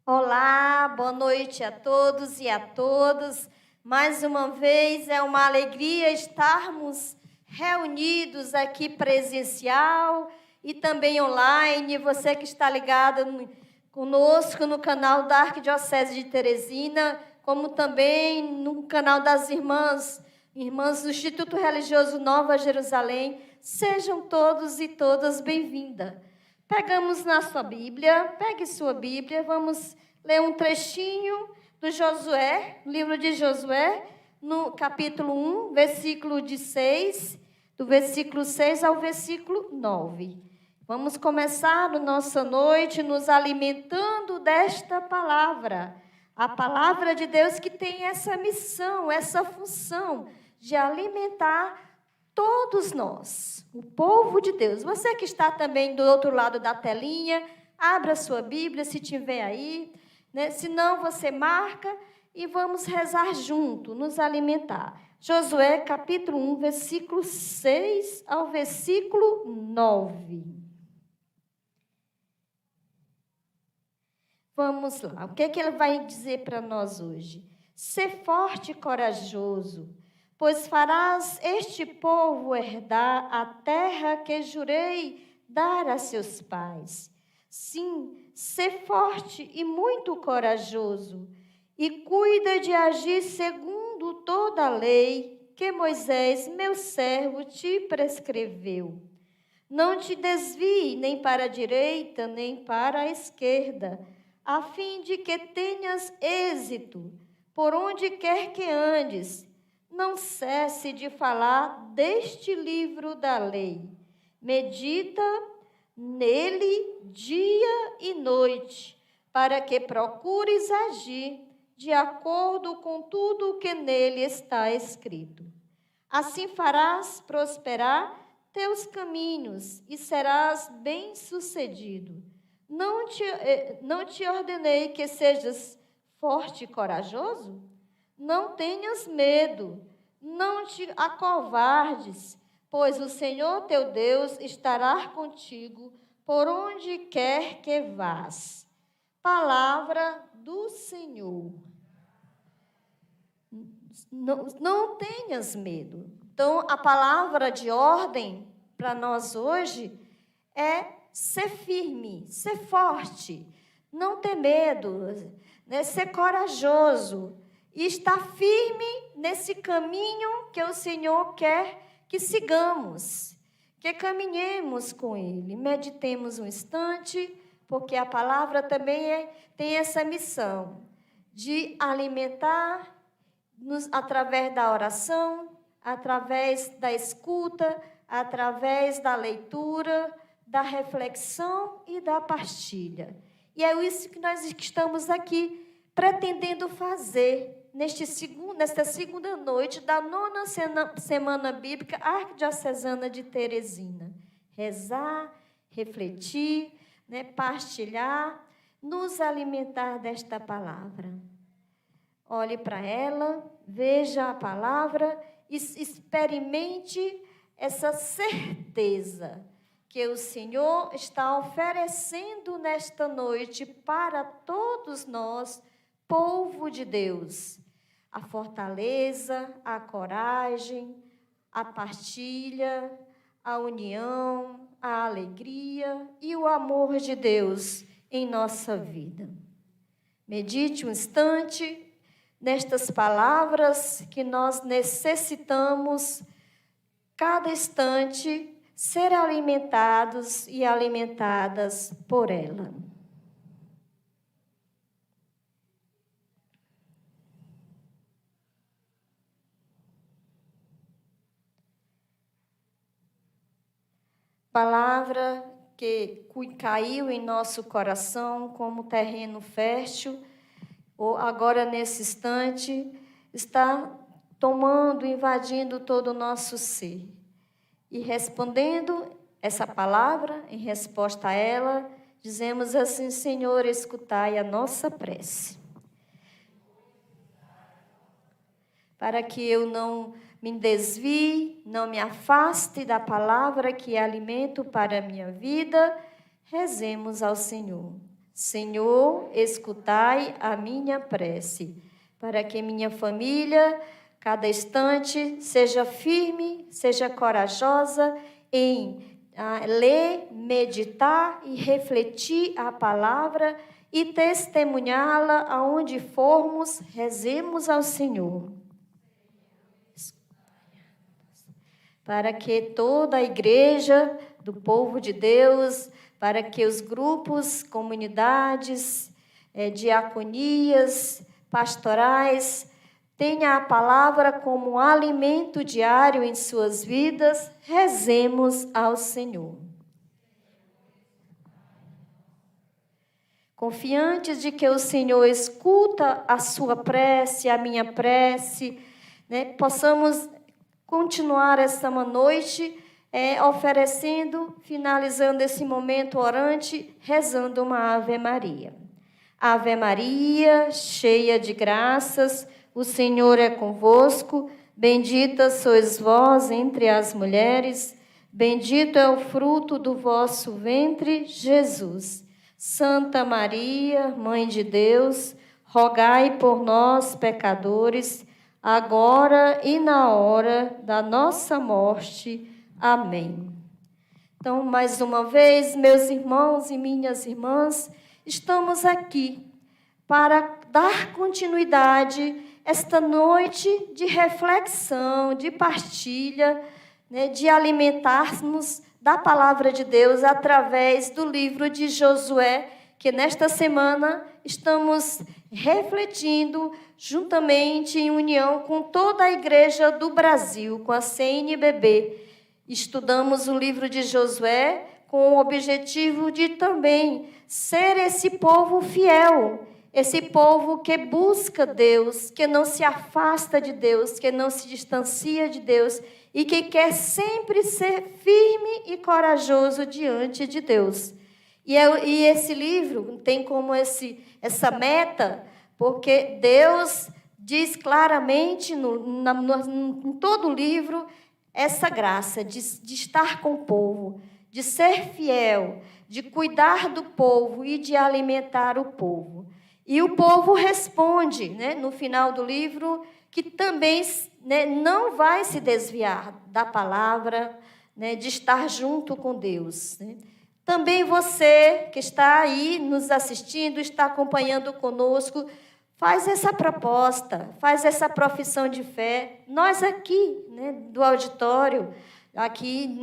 Olá, boa noite a todos e a todas. Mais uma vez é uma alegria estarmos reunidos aqui presencial e também online. Você que está ligado conosco no canal da Arquidiocese de Teresina, como também no canal das irmãs do Instituto Religioso Nova Jerusalém. Sejam todos e todas bem-vindas. Pegamos na sua Bíblia, pegue sua Bíblia, vamos ler um trechinho do Josué, livro de Josué, no capítulo 1, do versículo 6 ao versículo 9. Vamos começar a nossa noite nos alimentando desta palavra, a palavra de Deus que tem essa missão, essa função de alimentar todos nós, o povo de Deus. Você que está também do outro lado da telinha, abra sua Bíblia, se tiver aí, né? Se não, você marca e vamos rezar junto, nos alimentar. Josué, capítulo 1, versículo 6 ao versículo 9. Vamos lá, o que é que ele vai dizer para nós hoje? Ser forte e corajoso, pois farás este povo herdar a terra que jurei dar a seus pais. Sim, ser forte e muito corajoso, e cuida de agir segundo toda a lei que Moisés, meu servo, te prescreveu. Não te desvie nem para a direita, nem para a esquerda, a fim de que tenhas êxito por onde quer que andes. Não cesse de falar deste livro da lei. Medita nele dia e noite, para que procures agir de acordo com tudo o que nele está escrito. Assim farás prosperar teus caminhos e serás bem-sucedido. Não te ordenei que sejas forte e corajoso? Não tenhas medo, não te acovardes, pois o Senhor teu Deus estará contigo por onde quer que vás. Palavra do Senhor. Não tenhas medo. Então, a palavra de ordem para nós hoje é ser firme, ser forte, não ter medo, né? Ser corajoso. E estar firme nesse caminho que o Senhor quer que sigamos, que caminhemos com Ele. Meditemos um instante, porque a palavra também tem essa missão de alimentar-nos através da oração, através da escuta, através da leitura, da reflexão e da partilha. E é isso que nós estamos aqui pretendendo fazer nesta segunda noite da 9ª Semana Bíblica Arquidiocesana de Teresina. Rezar, refletir, né, partilhar, nos alimentar desta palavra. Olhe para ela, veja a palavra e experimente essa certeza que o Senhor está oferecendo nesta noite para todos nós, povo de Deus. A fortaleza, a coragem, a partilha, a união, a alegria e o amor de Deus em nossa vida. Medite um instante nestas palavras que nós necessitamos, cada instante, ser alimentados e alimentadas por ela. Palavra que caiu em nosso coração como terreno fértil, ou agora nesse instante está tomando, invadindo todo o nosso ser. E respondendo essa palavra, em resposta a ela, dizemos assim: Senhor, escutai a nossa prece. Para que eu não me desvie, não me afaste da palavra que é alimento para a minha vida, rezemos ao Senhor. Senhor, escutai a minha prece, para que minha família, cada instante, seja firme, seja corajosa em ler, meditar e refletir a palavra e testemunhá-la aonde formos, rezemos ao Senhor. Para que toda a igreja do povo de Deus, para que os grupos, comunidades, diaconias, pastorais, tenham a palavra como um alimento diário em suas vidas, rezemos ao Senhor. Confiantes de que o Senhor escuta a sua prece, a minha prece, possamos continuar esta noite oferecendo, finalizando esse momento orante, rezando uma Ave Maria. Ave Maria, cheia de graças, o Senhor é convosco, bendita sois vós entre as mulheres, bendito é o fruto do vosso ventre, Jesus. Santa Maria, Mãe de Deus, rogai por nós, pecadores, agora e na hora da nossa morte. Amém. Então, mais uma vez, meus irmãos e minhas irmãs, estamos aqui para dar continuidade a esta noite de reflexão, de partilha, de alimentarmos da palavra de Deus através do livro de Josué, que nesta semana estamos refletindo juntamente em união com toda a igreja do Brasil, com a CNBB. Estudamos o livro de Josué com o objetivo de também ser esse povo fiel, esse povo que busca Deus, que não se afasta de Deus, que não se distancia de Deus e que quer sempre ser firme e corajoso diante de Deus. E esse livro tem como essa meta, porque Deus diz claramente em todo o livro essa graça de estar com o povo, de ser fiel, de cuidar do povo e de alimentar o povo. E o povo responde, no final do livro, que também não vai se desviar da palavra, de estar junto com Deus. Também você que está aí nos assistindo, está acompanhando conosco, faz essa proposta, faz essa profissão de fé. Nós aqui, do auditório, aqui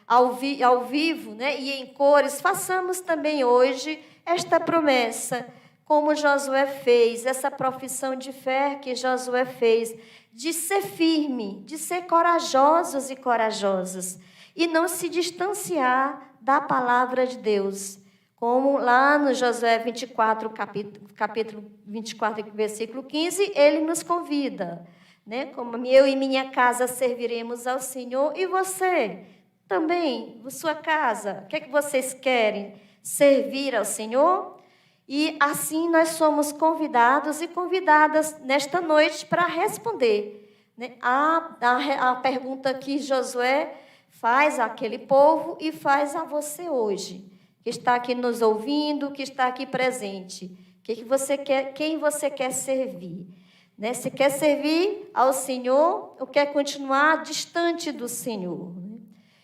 ao vivo, e em cores, façamos também hoje esta promessa, como Josué fez, essa profissão de fé que Josué fez, de ser firme, de ser corajosos e corajosas, e não se distanciar da palavra de Deus. Como lá no Josué 24, capítulo 24, versículo 15, ele nos convida, como eu e minha casa serviremos ao Senhor, e você também, sua casa, o que é que vocês querem? Servir ao Senhor? E assim nós somos convidados e convidadas nesta noite para responder a pergunta que Josué faz àquele povo e faz a você hoje, que está aqui nos ouvindo, que está aqui presente. Que você quer, quem você quer servir? Se quer servir ao Senhor ou quer continuar distante do Senhor?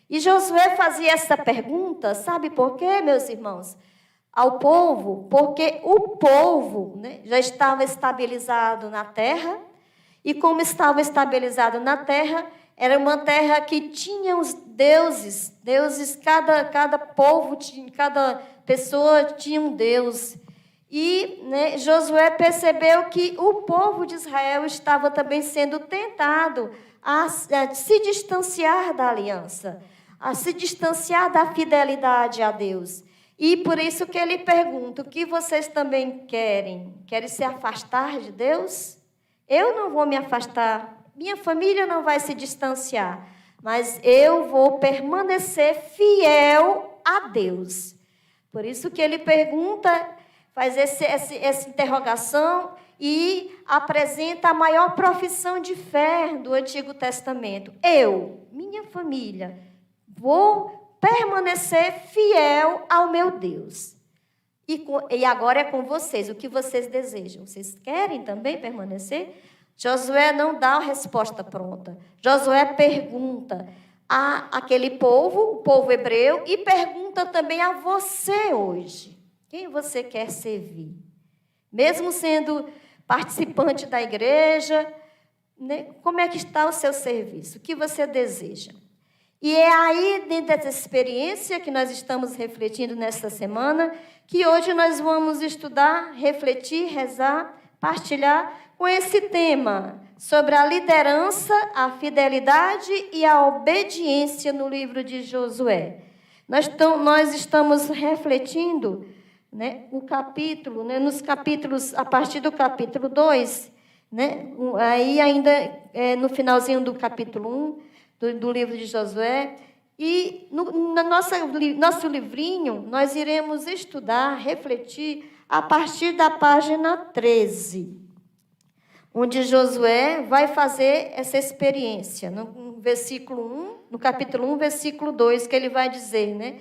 E Josué fazia essa pergunta, sabe por quê, meus irmãos? Ao povo, porque o povo já estava estabilizado na terra, e como estava estabilizado na terra, era uma terra que tinha os deuses, cada povo, cada pessoa tinha um deus. E Josué percebeu que o povo de Israel estava também sendo tentado a se distanciar da aliança, a se distanciar da fidelidade a Deus. E por isso que ele pergunta, o que vocês também querem? Querem se afastar de Deus? Eu não vou me afastar, minha família não vai se distanciar, mas eu vou permanecer fiel a Deus. Por isso que ele pergunta, faz essa interrogação e apresenta a maior profissão de fé do Antigo Testamento. Eu, minha família, vou permanecer fiel ao meu Deus. E agora é com vocês. O que vocês desejam? Vocês querem também permanecer? Josué não dá a resposta pronta. Josué pergunta àquele povo, o povo hebreu, e pergunta também a você hoje. Quem você quer servir? Mesmo sendo participante da igreja, né, como é que está o seu serviço? O que você deseja? E é aí, dentro dessa experiência que nós estamos refletindo nesta semana, que hoje nós vamos estudar, refletir, rezar, partilhar com esse tema sobre a liderança, a fidelidade e a obediência no livro de Josué. Nós estamos refletindo, né, o capítulo, né, nos capítulos, a partir do capítulo 2, né, aí ainda no finalzinho do capítulo 1 do livro de Josué, e no nosso livrinho nós iremos estudar, refletir a partir da página 13, onde Josué vai fazer essa experiência, no versículo 1, no capítulo 1, versículo 2, que ele vai dizer, né,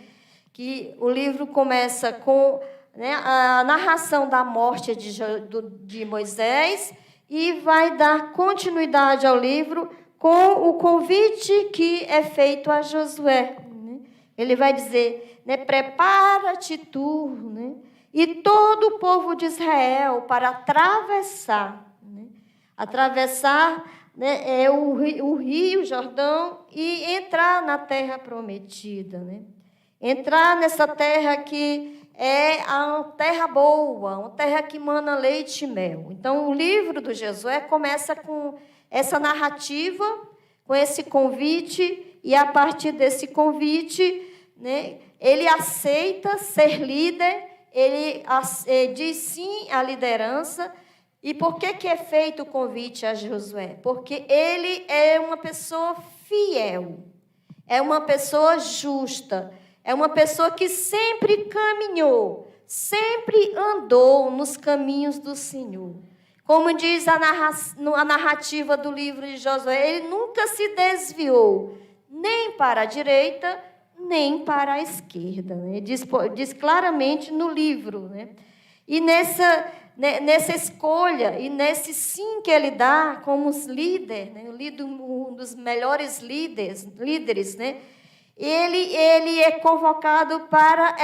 que o livro começa com, né, a narração da morte de Moisés e vai dar continuidade ao livro com o convite que é feito a Josué. Né? Ele vai dizer, né, prepara-te tu, né, e todo o povo de Israel para atravessar, né, o rio Jordão e entrar na terra prometida. Né? Entrar nessa terra que é a terra boa, uma terra que mana leite e mel. Então, o livro do Josué começa com essa narrativa, com esse convite, e a partir desse convite, né, ele aceita ser líder, ele diz sim à liderança. E por que é feito o convite a Josué? Porque ele é uma pessoa fiel, é uma pessoa justa, é uma pessoa que sempre caminhou, sempre andou nos caminhos do Senhor. Como diz a narrativa do livro de Josué, ele nunca se desviou, nem para a direita, nem para a esquerda. Né? Diz claramente no livro. Né? E nessa escolha, e nesse sim que ele dá como líder, né? Um dos melhores líderes, né? Ele é convocado para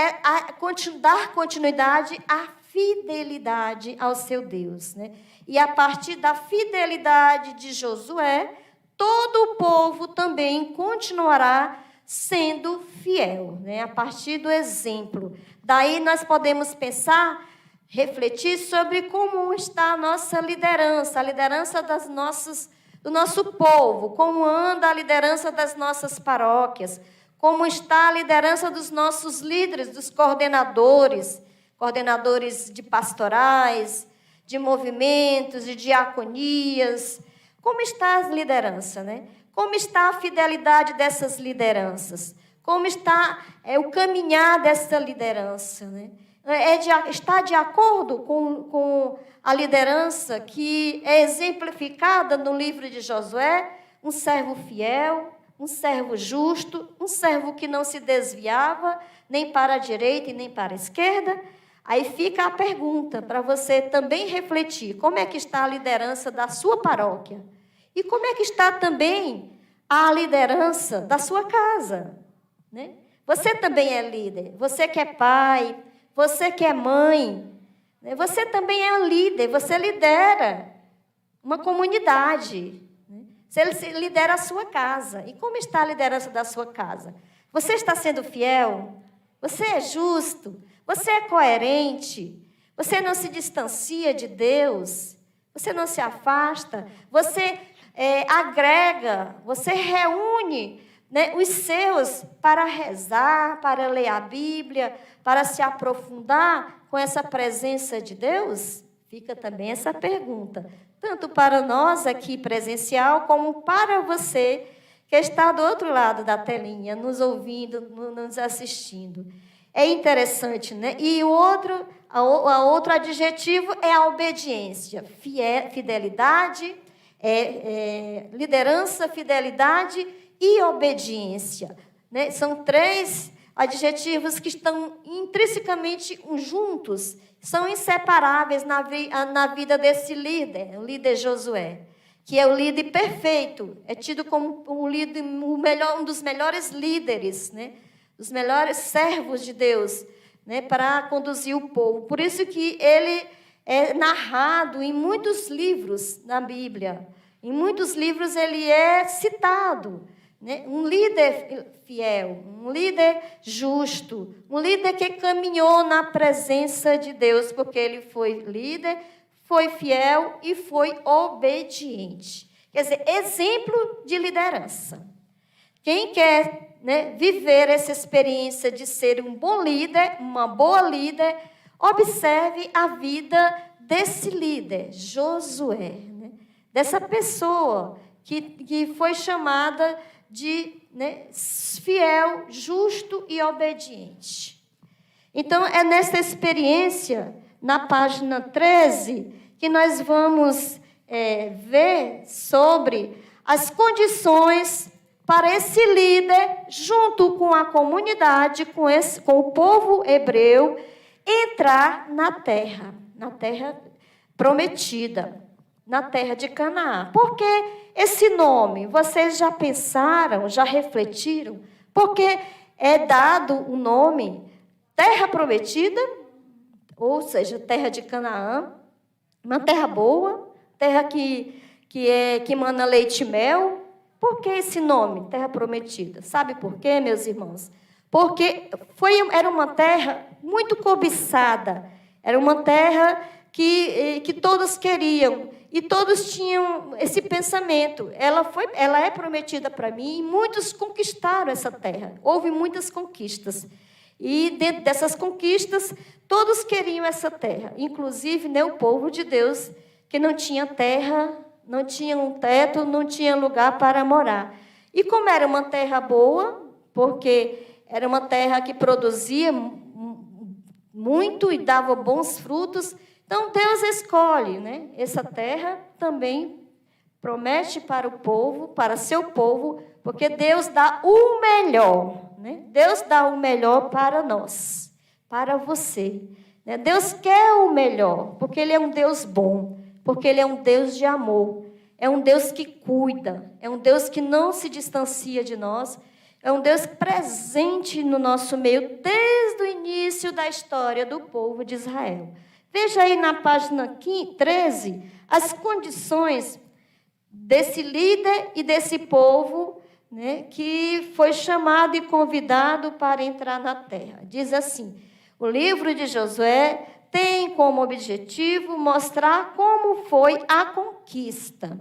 dar continuidade à fidelidade ao seu Deus. Né? E a partir da fidelidade de Josué, todo o povo também continuará sendo fiel, né? A partir do exemplo. Daí nós podemos pensar, refletir sobre como está a nossa liderança, a liderança do nosso povo, como anda a liderança das nossas paróquias, como está a liderança dos nossos líderes, dos coordenadores de pastorais, de movimentos, de diaconias. Como está a liderança, né? Como está a fidelidade dessas lideranças? Como está o caminhar dessa liderança, né? Está de acordo com a liderança que é exemplificada no livro de Josué? Um servo fiel, um servo justo, um servo que não se desviava nem para a direita e nem para a esquerda. Aí fica a pergunta para você também refletir. Como é que está a liderança da sua paróquia? E como é que está também a liderança da sua casa? Né? Você também é líder. Você que é pai, você que é mãe, né? Você também é um líder. Você lidera uma comunidade. Né? Você lidera a sua casa. E como está a liderança da sua casa? Você está sendo fiel? Você é justo? Você é coerente? Você não se distancia de Deus? Você não se afasta? Você agrega? Você reúne, né, os seus para rezar, para ler a Bíblia, para se aprofundar com essa presença de Deus? Fica também essa pergunta, tanto para nós aqui presencial, como para você que está do outro lado da telinha, nos ouvindo, nos assistindo. É interessante, né? E o outro adjetivo é a obediência. Fidelidade, liderança, fidelidade e obediência. Né? São três adjetivos que estão intrinsecamente juntos, são inseparáveis na vida desse líder, o líder Josué, que é o líder perfeito, é tido como um dos melhores líderes, né? Os melhores servos de Deus, né? Para conduzir o povo. Por isso que ele é narrado em muitos livros na Bíblia. Em muitos livros ele é citado, né? Um líder fiel, um líder justo, um líder que caminhou na presença de Deus, porque ele foi líder, foi fiel e foi obediente. Quer dizer, exemplo de liderança. Quem quer, né, viver essa experiência de ser um bom líder, uma boa líder, observe a vida desse líder, Josué, né? Dessa pessoa que foi chamada de, né, fiel, justo e obediente. Então, é nessa experiência, na página 13, que nós vamos ver sobre as condições para esse líder, junto com a comunidade, com o povo hebreu, entrar na terra prometida, na terra de Canaã. Por que esse nome? Vocês já pensaram, já refletiram? Porque é dado o nome terra prometida, ou seja, terra de Canaã, uma terra boa, terra que mana leite e mel. Por que esse nome, terra prometida? Sabe por quê, meus irmãos? Porque era uma terra muito cobiçada, era uma terra que todos queriam, e todos tinham esse pensamento. Ela é prometida para mim, e muitos conquistaram essa terra. Houve muitas conquistas. E dentro dessas conquistas, todos queriam essa terra, inclusive, né, o povo de Deus, que não tinha terra, não tinha um teto, não tinha lugar para morar. E como era uma terra boa, porque era uma terra que produzia muito e dava bons frutos, então Deus escolhe, né, essa terra também promete para o povo, para seu povo, porque Deus dá o melhor, né? Deus dá o melhor para nós, para você, né? Deus quer o melhor, porque Ele é um Deus bom, porque Ele é um Deus de amor, é um Deus que cuida, é um Deus que não se distancia de nós, é um Deus presente no nosso meio desde o início da história do povo de Israel. Veja aí na página 13 as condições desse líder e desse povo, né, que foi chamado e convidado para entrar na terra. Diz assim: o livro de Josué tem como objetivo mostrar como foi a conquista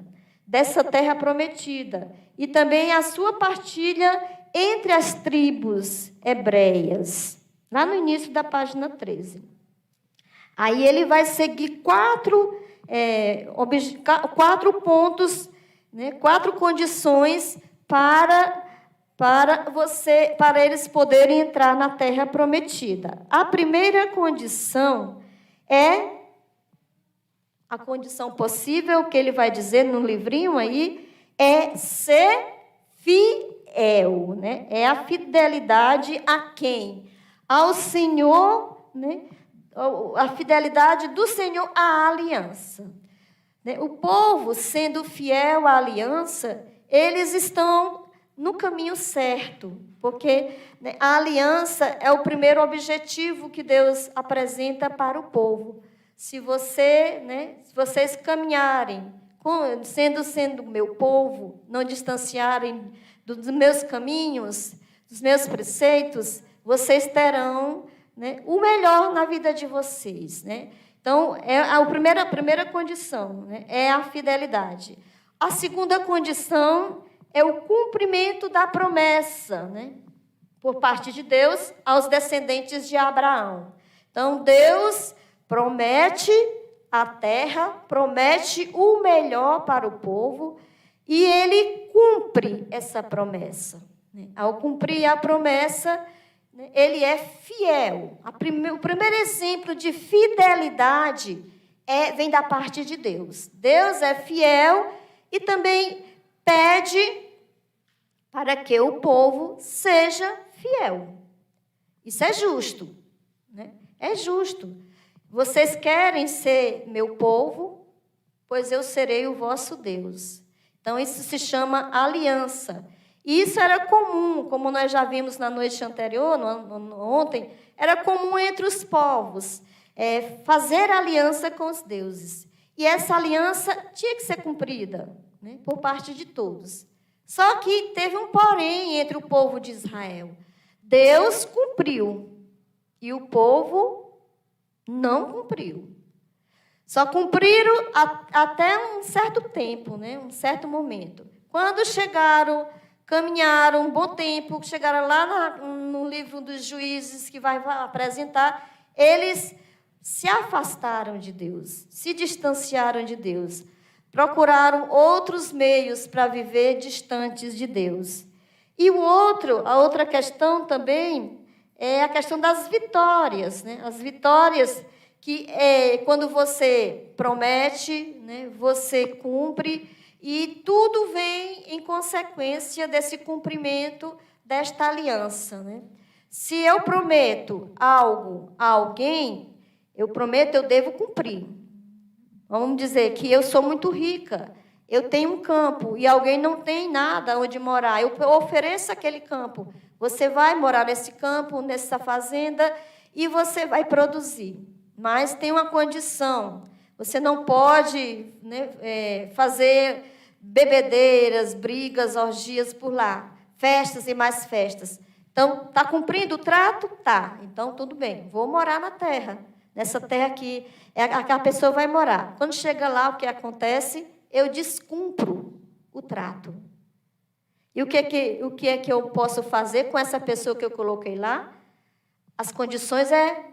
dessa terra prometida e também a sua partilha entre as tribos hebreias, lá no início da página 13. Aí ele vai seguir quatro pontos, né, 4 condições para eles poderem entrar na terra prometida. A primeira condição é a condição possível, que ele vai dizer no livrinho aí, é ser fiel, né? É a fidelidade a quem? Ao Senhor, né? A fidelidade do Senhor à aliança. O povo, sendo fiel à aliança, eles estão no caminho certo, porque, né, a aliança é o primeiro objetivo que Deus apresenta para o povo. Se vocês caminharem, sendo meu povo, não distanciarem dos meus caminhos, dos meus preceitos, vocês terão, né, o melhor na vida de vocês, né? Então, a primeira condição, né, é a fidelidade. A segunda condição é o cumprimento da promessa, né, por parte de Deus aos descendentes de Abraão. Então, Deus promete a terra, promete o melhor para o povo, e Ele cumpre essa promessa, né? Ao cumprir a promessa, Ele é fiel. O primeiro exemplo de fidelidade vem da parte de Deus. Deus é fiel e também pede para que o povo seja fiel. Isso é justo, né? É justo. Vocês querem ser meu povo, pois eu serei o vosso Deus. Então, isso se chama aliança. E isso era comum, como nós já vimos na noite anterior, ontem, era comum entre os povos, fazer aliança com os deuses. E essa aliança tinha que ser cumprida, né, por parte de todos. Só que teve um porém entre o povo de Israel. Deus cumpriu e o povo não cumpriu. Só cumpriram até um certo tempo, né, um certo momento. Quando chegaram, caminharam um bom tempo, chegaram lá no livro dos Juízes, que vai apresentar, eles se afastaram de Deus, se distanciaram de Deus, procuraram outros meios para viver distantes de Deus. E a outra questão também é a questão das vitórias, né? As vitórias que quando você promete, né, você cumpre, e tudo vem em consequência desse cumprimento desta aliança, né? Se eu prometo algo a alguém, eu prometo, eu devo cumprir. Vamos dizer que eu sou muito rica, eu tenho um campo e alguém não tem nada onde morar. Eu ofereço aquele campo. Você vai morar nesse campo, nessa fazenda, e você vai produzir. Mas tem uma condição. Você não pode, né, fazer bebedeiras, brigas, orgias por lá. Festas e mais festas. Então, está cumprindo o trato? Tá. Então, tudo bem. Vou morar na terra. Nessa terra que a pessoa vai morar. Quando chega lá, o que acontece? Eu descumpro o trato. E o que é que eu posso fazer com essa pessoa que eu coloquei lá? As condições é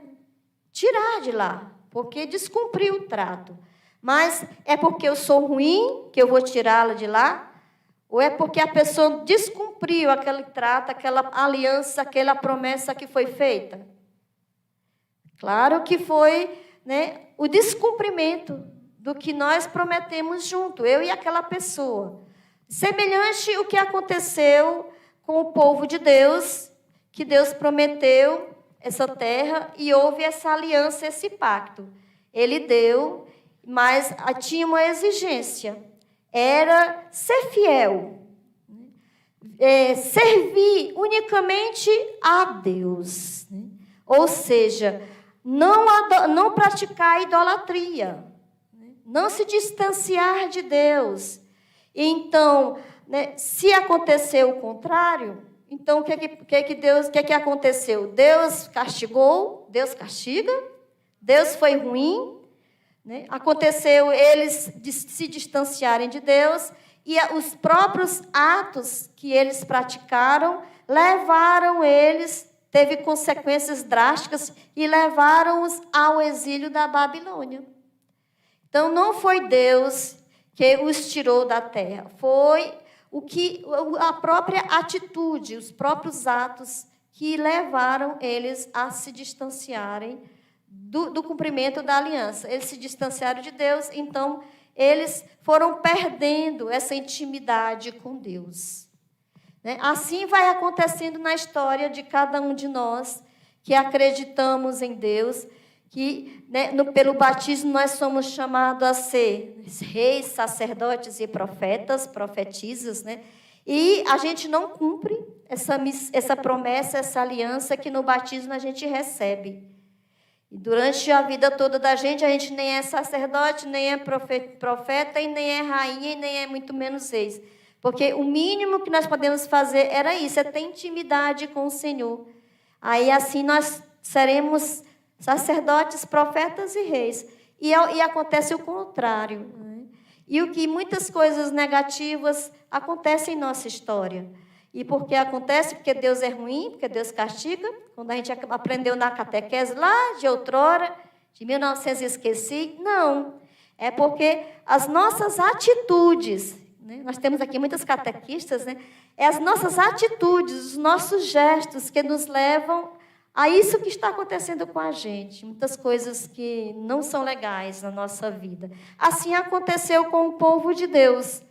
tirar de lá, porque descumpri o trato. Mas é porque eu sou ruim que eu vou tirá-la de lá? Ou é porque a pessoa descumpriu aquele trato, aquela aliança, aquela promessa que foi feita? Claro que foi, né, o descumprimento do que nós prometemos junto, eu e aquela pessoa. Semelhante ao que aconteceu com o povo de Deus, que Deus prometeu essa terra e houve essa aliança, esse pacto. Ele deu, mas tinha uma exigência. Era ser fiel. Servir unicamente a Deus. Ou seja, não praticar idolatria. Não se distanciar de Deus. Então, né, se aconteceu o contrário, então o que aconteceu? Deus castigou, Deus castiga, Deus foi ruim, né? Aconteceu eles se distanciarem de Deus, e os próprios atos que eles praticaram levaram eles, teve consequências drásticas e levaram-os ao exílio da Babilônia. Então, não foi Deus que os tirou da terra, foi a própria atitude, os próprios atos que levaram eles a se distanciarem do cumprimento da aliança. Eles se distanciaram de Deus, então eles foram perdendo essa intimidade com Deus. Assim vai acontecendo na história de cada um de nós que acreditamos em Deus, que, né, pelo batismo nós somos chamados a ser reis, sacerdotes e profetas, profetisas, né? E a gente não cumpre essa promessa, essa aliança que no batismo a gente recebe. E durante a vida toda da gente, a gente nem é sacerdote, nem é profeta, e nem é rainha, e nem é muito menos reis. Porque o mínimo que nós podemos fazer era isso, é ter intimidade com o Senhor. Aí assim nós seremos sacerdotes, profetas e reis. E acontece o contrário. Né? E o que muitas coisas negativas acontecem em nossa história. E por que acontece? Porque Deus é ruim, porque Deus castiga. Quando a gente aprendeu na catequese lá de outrora, de 1900 esqueci. Não, é porque as nossas atitudes, né? Nós temos aqui muitas catequistas, né? É as nossas atitudes, os nossos gestos que nos levam a isso que está acontecendo com a gente. Muitas coisas que não são legais na nossa vida. Assim aconteceu com o povo de Deus.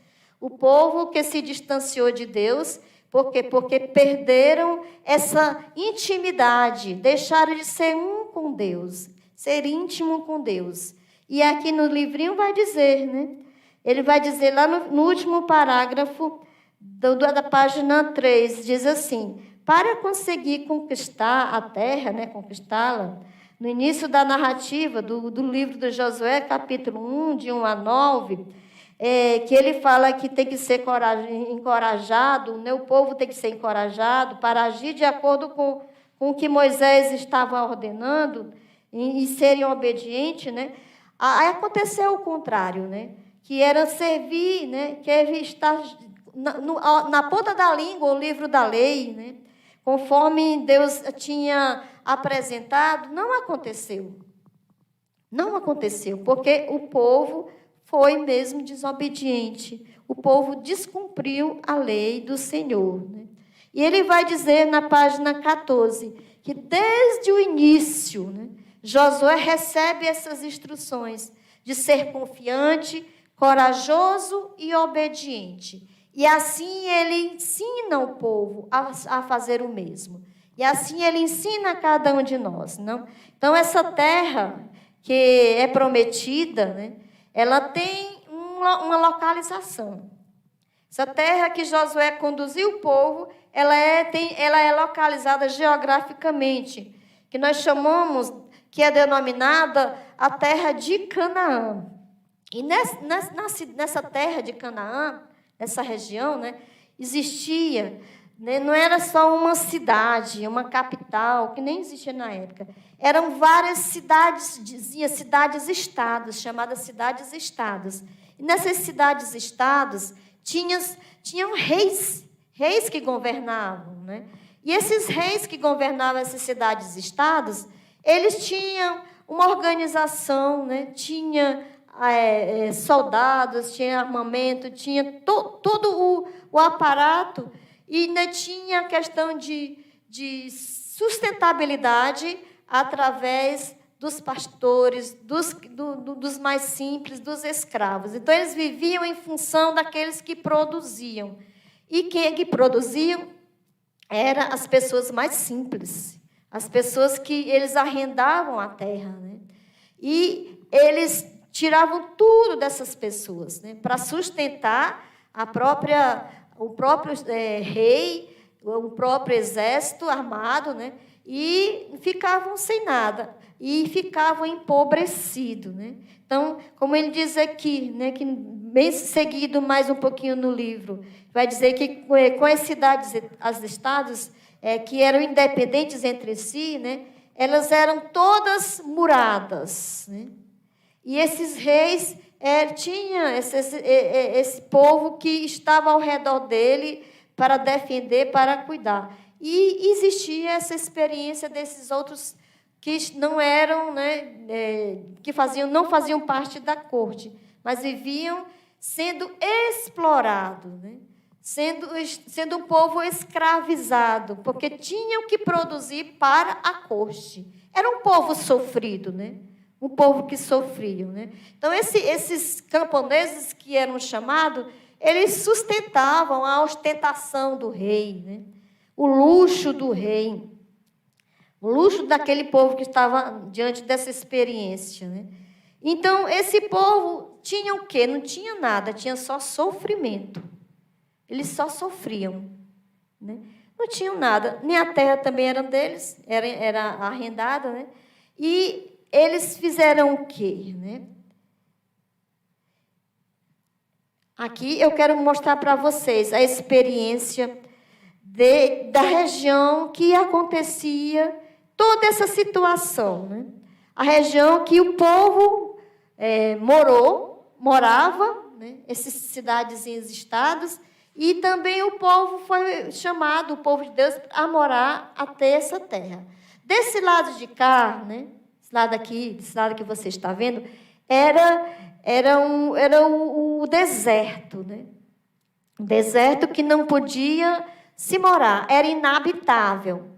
O povo que se distanciou de Deus, Por quê? Porque perderam essa intimidade, deixaram de ser um com Deus, ser íntimo com Deus. E aqui no livrinho vai dizer, né? Ele vai dizer lá no último parágrafo da página 3, diz assim: para conseguir conquistar a terra, né, conquistá-la, no início da narrativa do livro de Josué, capítulo 1, de 1 a 9, que ele fala que tem que ser encorajado, né, o povo tem que ser encorajado para agir de acordo com o que Moisés estava ordenando e serem obedientes, né? Aí aconteceu o contrário, né? Que era servir, né? Que era estar na ponta da língua o livro da lei, né? Conforme Deus tinha apresentado, não aconteceu. Não aconteceu, porque o povo foi mesmo desobediente. O povo descumpriu a lei do Senhor, né? E ele vai dizer na página 14 que desde o início, né, Josué recebe essas instruções de ser confiante, corajoso e obediente. E assim ele ensina o povo a fazer o mesmo. E assim ele ensina a cada um de nós, não? Então, essa terra que é prometida, né, ela tem uma localização. Essa terra que Josué conduziu o povo, ela é localizada geograficamente, que nós chamamos, que é denominada a terra de Canaã. E nessa terra de Canaã, nessa região, né, existia, né, não era só uma cidade, uma capital, que nem existia na época. Eram várias cidades, dizia cidades-estados, chamadas cidades-estados. E nessas cidades-estados tinham reis que governavam, né? E esses reis que governavam essas cidades-estados, eles tinham uma organização, né? Tinha soldados, tinha armamento, tinha todo o aparato, e ainda tinha a questão de sustentabilidade através dos pastores, dos mais simples, dos escravos. Então, eles viviam em função daqueles que produziam. E quem que produziam eram as pessoas mais simples, as pessoas que eles arrendavam a terra, né? E eles tiravam tudo dessas pessoas, né, para sustentar o próprio rei, o próprio exército armado, né, e ficavam sem nada, e ficavam empobrecidos, né? Então, como ele diz aqui, né, que bem seguido mais um pouquinho no livro, vai dizer que com as cidades, as estados, que eram independentes entre si, né, elas eram todas muradas, né? E esses reis tinham esse povo que estava ao redor dele para defender, para cuidar. E existia essa experiência desses outros que não eram, né, não faziam parte da corte, mas viviam sendo explorados, né? Sendo um povo escravizado, porque tinham que produzir para a corte. Era um povo sofrido, né? Um povo que sofria, né? Então, esses camponeses que eram chamados, eles sustentavam a ostentação do rei, né? O luxo do rei, o luxo daquele povo que estava diante dessa experiência, né? Então, esse povo tinha o quê? Não tinha nada, tinha só sofrimento. Eles só sofriam, né? Não tinham nada, nem a terra também era deles, era arrendada, né? E eles fizeram o quê, né? Aqui eu quero mostrar para vocês a experiência da região que acontecia toda essa situação, né? A região que o povo morava, né? Essas cidadezinhas, estados, e também o povo foi chamado, o povo de Deus, a morar até essa terra. Desse lado de cá, né? Esse lado que você está vendo, era o deserto, né? Um deserto que não podia se morar, era inabitável,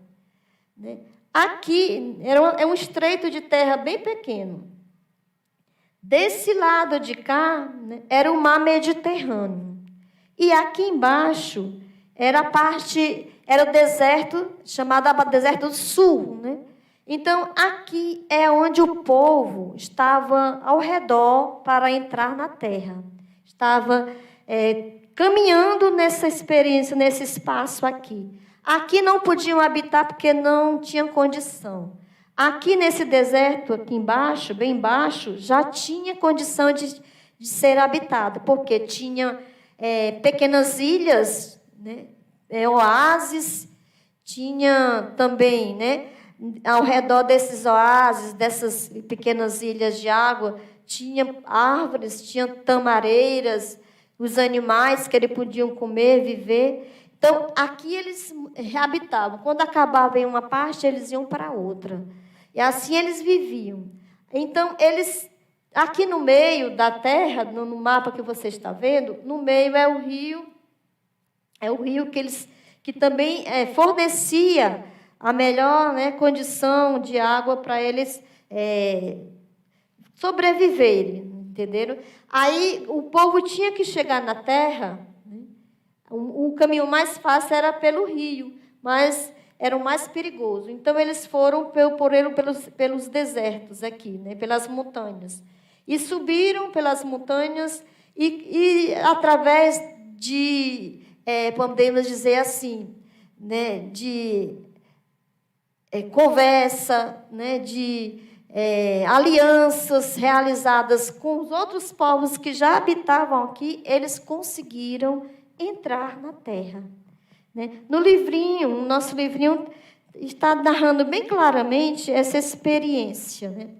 né? Aqui é um estreito de terra bem pequeno. Desse lado de cá, né, era o mar Mediterrâneo. E aqui embaixo era o deserto, chamado deserto do sul, né? Então, aqui é onde o povo estava ao redor para entrar na terra. Estava caminhando nessa experiência, nesse espaço aqui. Aqui não podiam habitar porque não tinham condição. Aqui nesse deserto, aqui embaixo, bem embaixo, já tinha condição de ser habitado, porque tinha pequenas ilhas, né, oásis, tinha também, né, ao redor desses oásis, dessas pequenas ilhas de água, tinha árvores, tinha tamareiras, os animais que eles podiam comer, viver. Então, aqui eles habitavam. Quando acabava em uma parte, eles iam para outra. E assim eles viviam. Então, eles, aqui no meio da terra, no mapa que você está vendo, no meio é o rio que também fornecia a melhor, né, condição de água para eles sobreviverem, entenderam? Aí o povo tinha que chegar na terra, né? O caminho mais fácil era pelo rio, mas era o mais perigoso. Então eles foram pelos desertos aqui, né, pelas montanhas. E subiram pelas montanhas e através de, podemos dizer assim, né, de conversa, né, de alianças realizadas com os outros povos que já habitavam aqui, eles conseguiram entrar na terra. Né? No nosso livrinho está narrando bem claramente essa experiência. Né?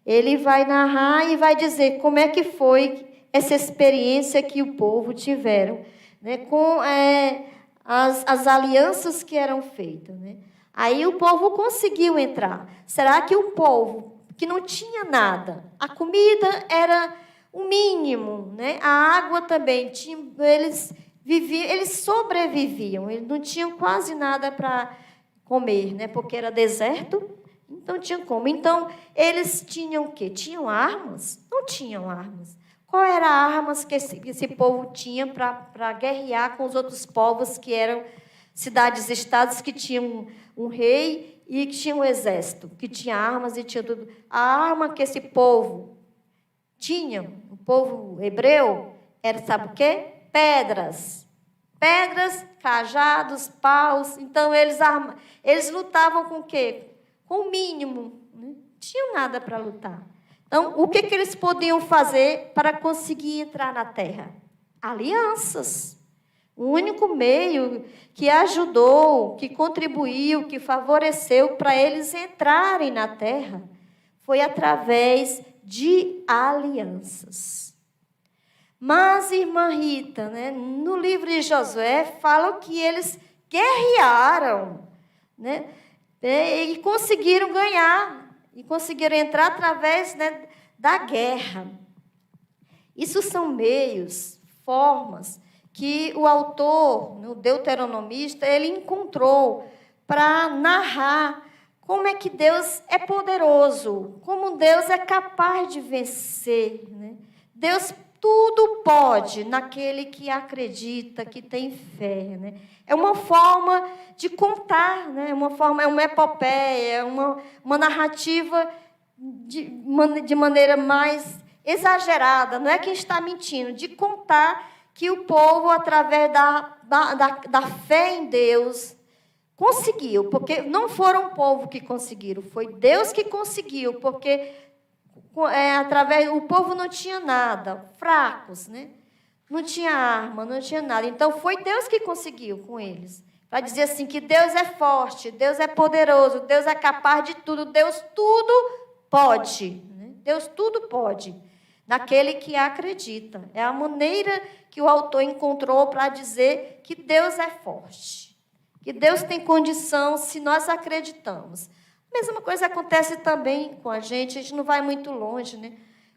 Ele vai narrar e vai dizer como é que foi essa experiência que o povo tiveram, né, com as alianças que eram feitas. Né? Aí o povo conseguiu entrar. Será que o povo que não tinha nada, a comida era o mínimo, né? A água também, eles sobreviviam, eles não tinham quase nada para comer, né? Porque era deserto, então tinham como. Então, eles tinham o quê? Tinham armas? Não tinham armas. Qual era a armas que esse povo tinha para guerrear com os outros povos que eram cidades-estados que tinham um rei e que tinha um exército, que tinha armas e tinha tudo. A arma que esse povo tinha, o povo hebreu, era, sabe o quê? Pedras. Pedras, cajados, paus. Então, eles lutavam com o quê? Com o mínimo. Não tinham nada para lutar. Então, o que eles podiam fazer para conseguir entrar na terra? Alianças. O único meio que ajudou, que contribuiu, que favoreceu para eles entrarem na terra foi através de alianças. Mas, irmã Rita, né, no livro de Josué, fala que eles guerrearam, né, e conseguiram ganhar, e conseguiram entrar através, né, da guerra. Isso são meios, formas que o autor, o deuteronomista, ele encontrou para narrar como é que Deus é poderoso, como Deus é capaz de vencer. Né? Deus tudo pode naquele que acredita, que tem fé. Né? É uma forma de contar, né? É uma epopeia, é uma narrativa de maneira mais exagerada, não é quem está mentindo, de contar que o povo, através da fé em Deus, conseguiu, porque não foram o povo que conseguiram, foi Deus que conseguiu, porque o povo não tinha nada, fracos, né? Não tinha arma, não tinha nada. Então, foi Deus que conseguiu com eles. Para dizer assim, que Deus é forte, Deus é poderoso, Deus é capaz de tudo, Deus tudo pode. Né? Deus tudo pode, naquele que acredita. É a maneira que o autor encontrou para dizer que Deus é forte, que Deus tem condição se nós acreditamos. A mesma coisa acontece também com a gente não vai muito longe, né?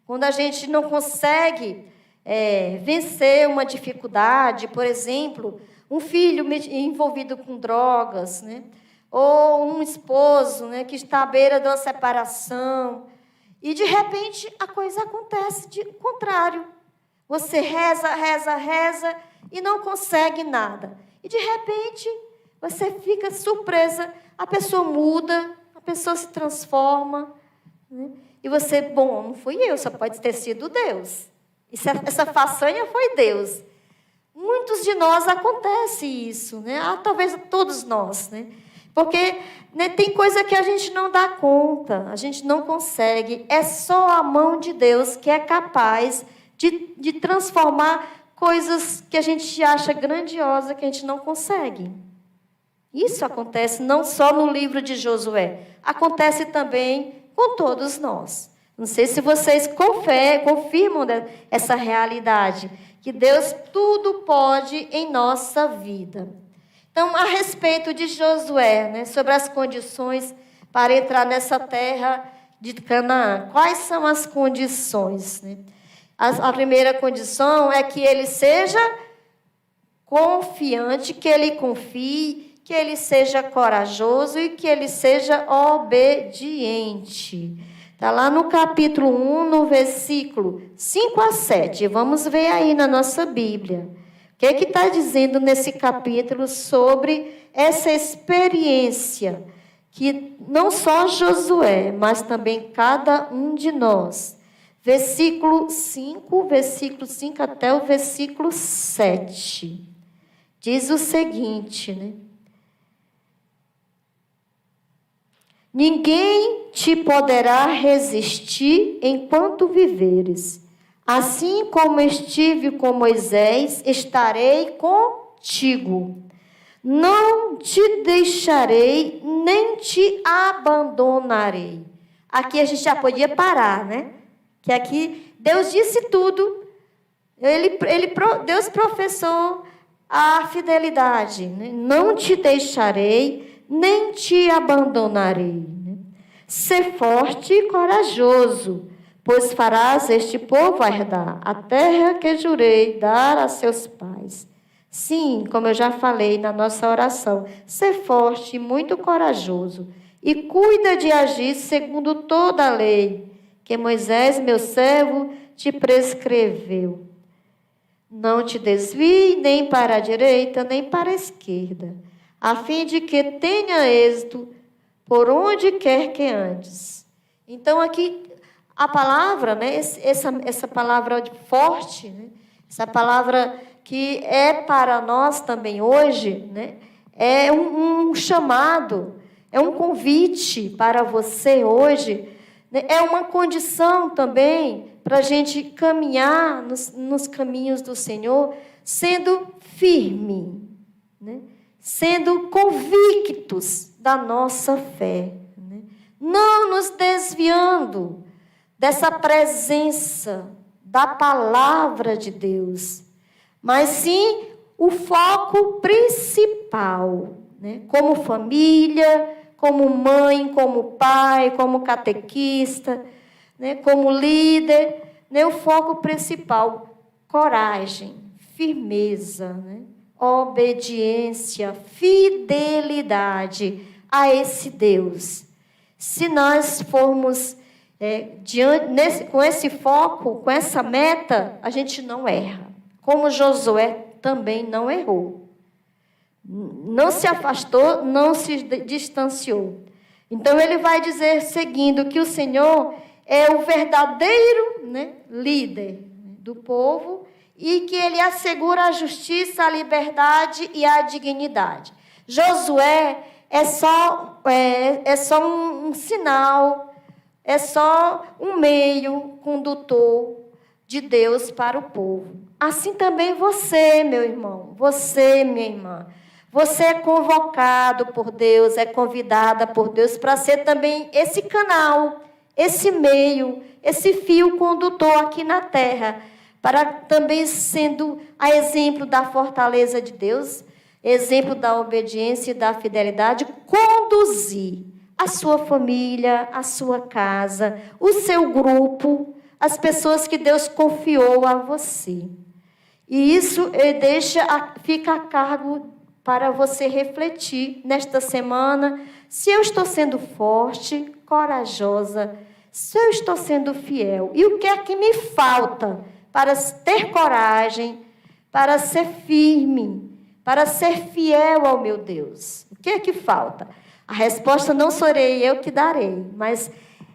Quando a gente não consegue vencer uma dificuldade, por exemplo, um filho envolvido com drogas, né? Ou um esposo, né, que está à beira de uma separação, e, de repente, a coisa acontece de contrário. Você reza, reza, reza e não consegue nada. E de repente, você fica surpresa, a pessoa muda, a pessoa se transforma, né? E você, bom, não fui eu, só pode ter sido Deus. Essa façanha foi Deus. Muitos de nós acontece isso, né? Talvez todos nós, né? Porque, né, tem coisa que a gente não dá conta, a gente não consegue. É só a mão de Deus que é capaz de transformar coisas que a gente acha grandiosa, que a gente não consegue. Isso acontece não só no livro de Josué, acontece também com todos nós. Não sei se vocês confirmam essa realidade, que Deus tudo pode em nossa vida. Então, a respeito de Josué, né, sobre as condições para entrar nessa terra de Canaã. Quais são as condições, né? A primeira condição é que ele seja confiante, que ele confie, que ele seja corajoso e que ele seja obediente. Está lá no capítulo 1, no versículo 5 a 7. Vamos ver aí na nossa Bíblia. O que está dizendo nesse capítulo sobre essa experiência que não só Josué, mas também cada um de nós. Versículo 5 até o versículo 7. Diz o seguinte, né? Ninguém te poderá resistir enquanto viveres. Assim como estive com Moisés, estarei contigo. Não te deixarei, nem te abandonarei. Aqui a gente já podia parar, né? Que aqui Deus disse tudo. Deus professou a fidelidade. Né? Não te deixarei, nem te abandonarei. Né? Ser forte e corajoso, pois farás este povo herdar a terra que jurei dar a seus pais. Sim, como eu já falei na nossa oração, ser forte e muito corajoso, e cuida de agir segundo toda a lei que Moisés, meu servo, te prescreveu. Não te desvie nem para a direita, nem para a esquerda, a fim de que tenha êxito por onde quer que andes. Então, aqui, a palavra, né, essa palavra de forte, né, essa palavra que é para nós também hoje, né, é um chamado, é um convite para você hoje, né, é uma condição também para a gente caminhar nos caminhos do Senhor, sendo firme, né, sendo convictos da nossa fé, né, não nos desviando dessa presença da palavra de Deus, mas sim o foco principal, né? Como família, como mãe, como pai, como catequista, né? Como líder, né? O foco principal, coragem, firmeza, né? Obediência, fidelidade a esse Deus. Se nós formos com esse foco, com essa meta, a gente não erra. Como Josué também não errou. Não se afastou, não se distanciou. Então, ele vai dizer, seguindo, que o Senhor é o verdadeiro, né, líder do povo e que ele assegura a justiça, a liberdade e a dignidade. Josué é só um sinal, é só um meio condutor de Deus para o povo. Assim também você, meu irmão, você, minha irmã, você é convocado por Deus, é convidada por Deus para ser também esse canal, esse meio, esse fio condutor aqui na terra, para também sendo a exemplo da fortaleza de Deus, exemplo da obediência e da fidelidade, conduzir a sua família, a sua casa, o seu grupo, as pessoas que Deus confiou a você. E isso fica a cargo para você refletir nesta semana, se eu estou sendo forte, corajosa, se eu estou sendo fiel. E o que é que me falta para ter coragem, para ser firme, para ser fiel ao meu Deus? O que é que falta? A resposta não serei eu que darei, mas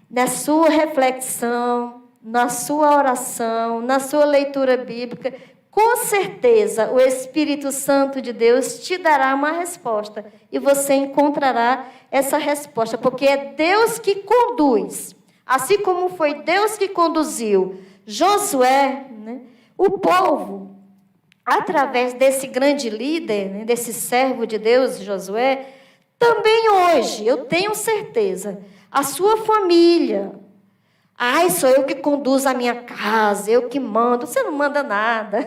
na sua reflexão, na sua oração, na sua leitura bíblica, com certeza o Espírito Santo de Deus te dará uma resposta e você encontrará essa resposta, porque é Deus que conduz. Assim como foi Deus que conduziu Josué, né, o povo, através desse grande líder, né, desse servo de Deus, Josué, também hoje, eu tenho certeza, a sua família, sou eu que conduzo a minha casa, eu que mando. Você não manda nada,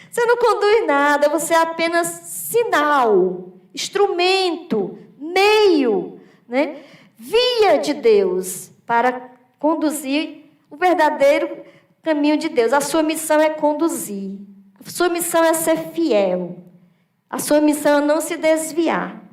você não conduz nada, você é apenas sinal, instrumento, meio, né, via de Deus para conduzir o verdadeiro caminho de Deus. A sua missão é conduzir, a sua missão é ser fiel, a sua missão é não se desviar.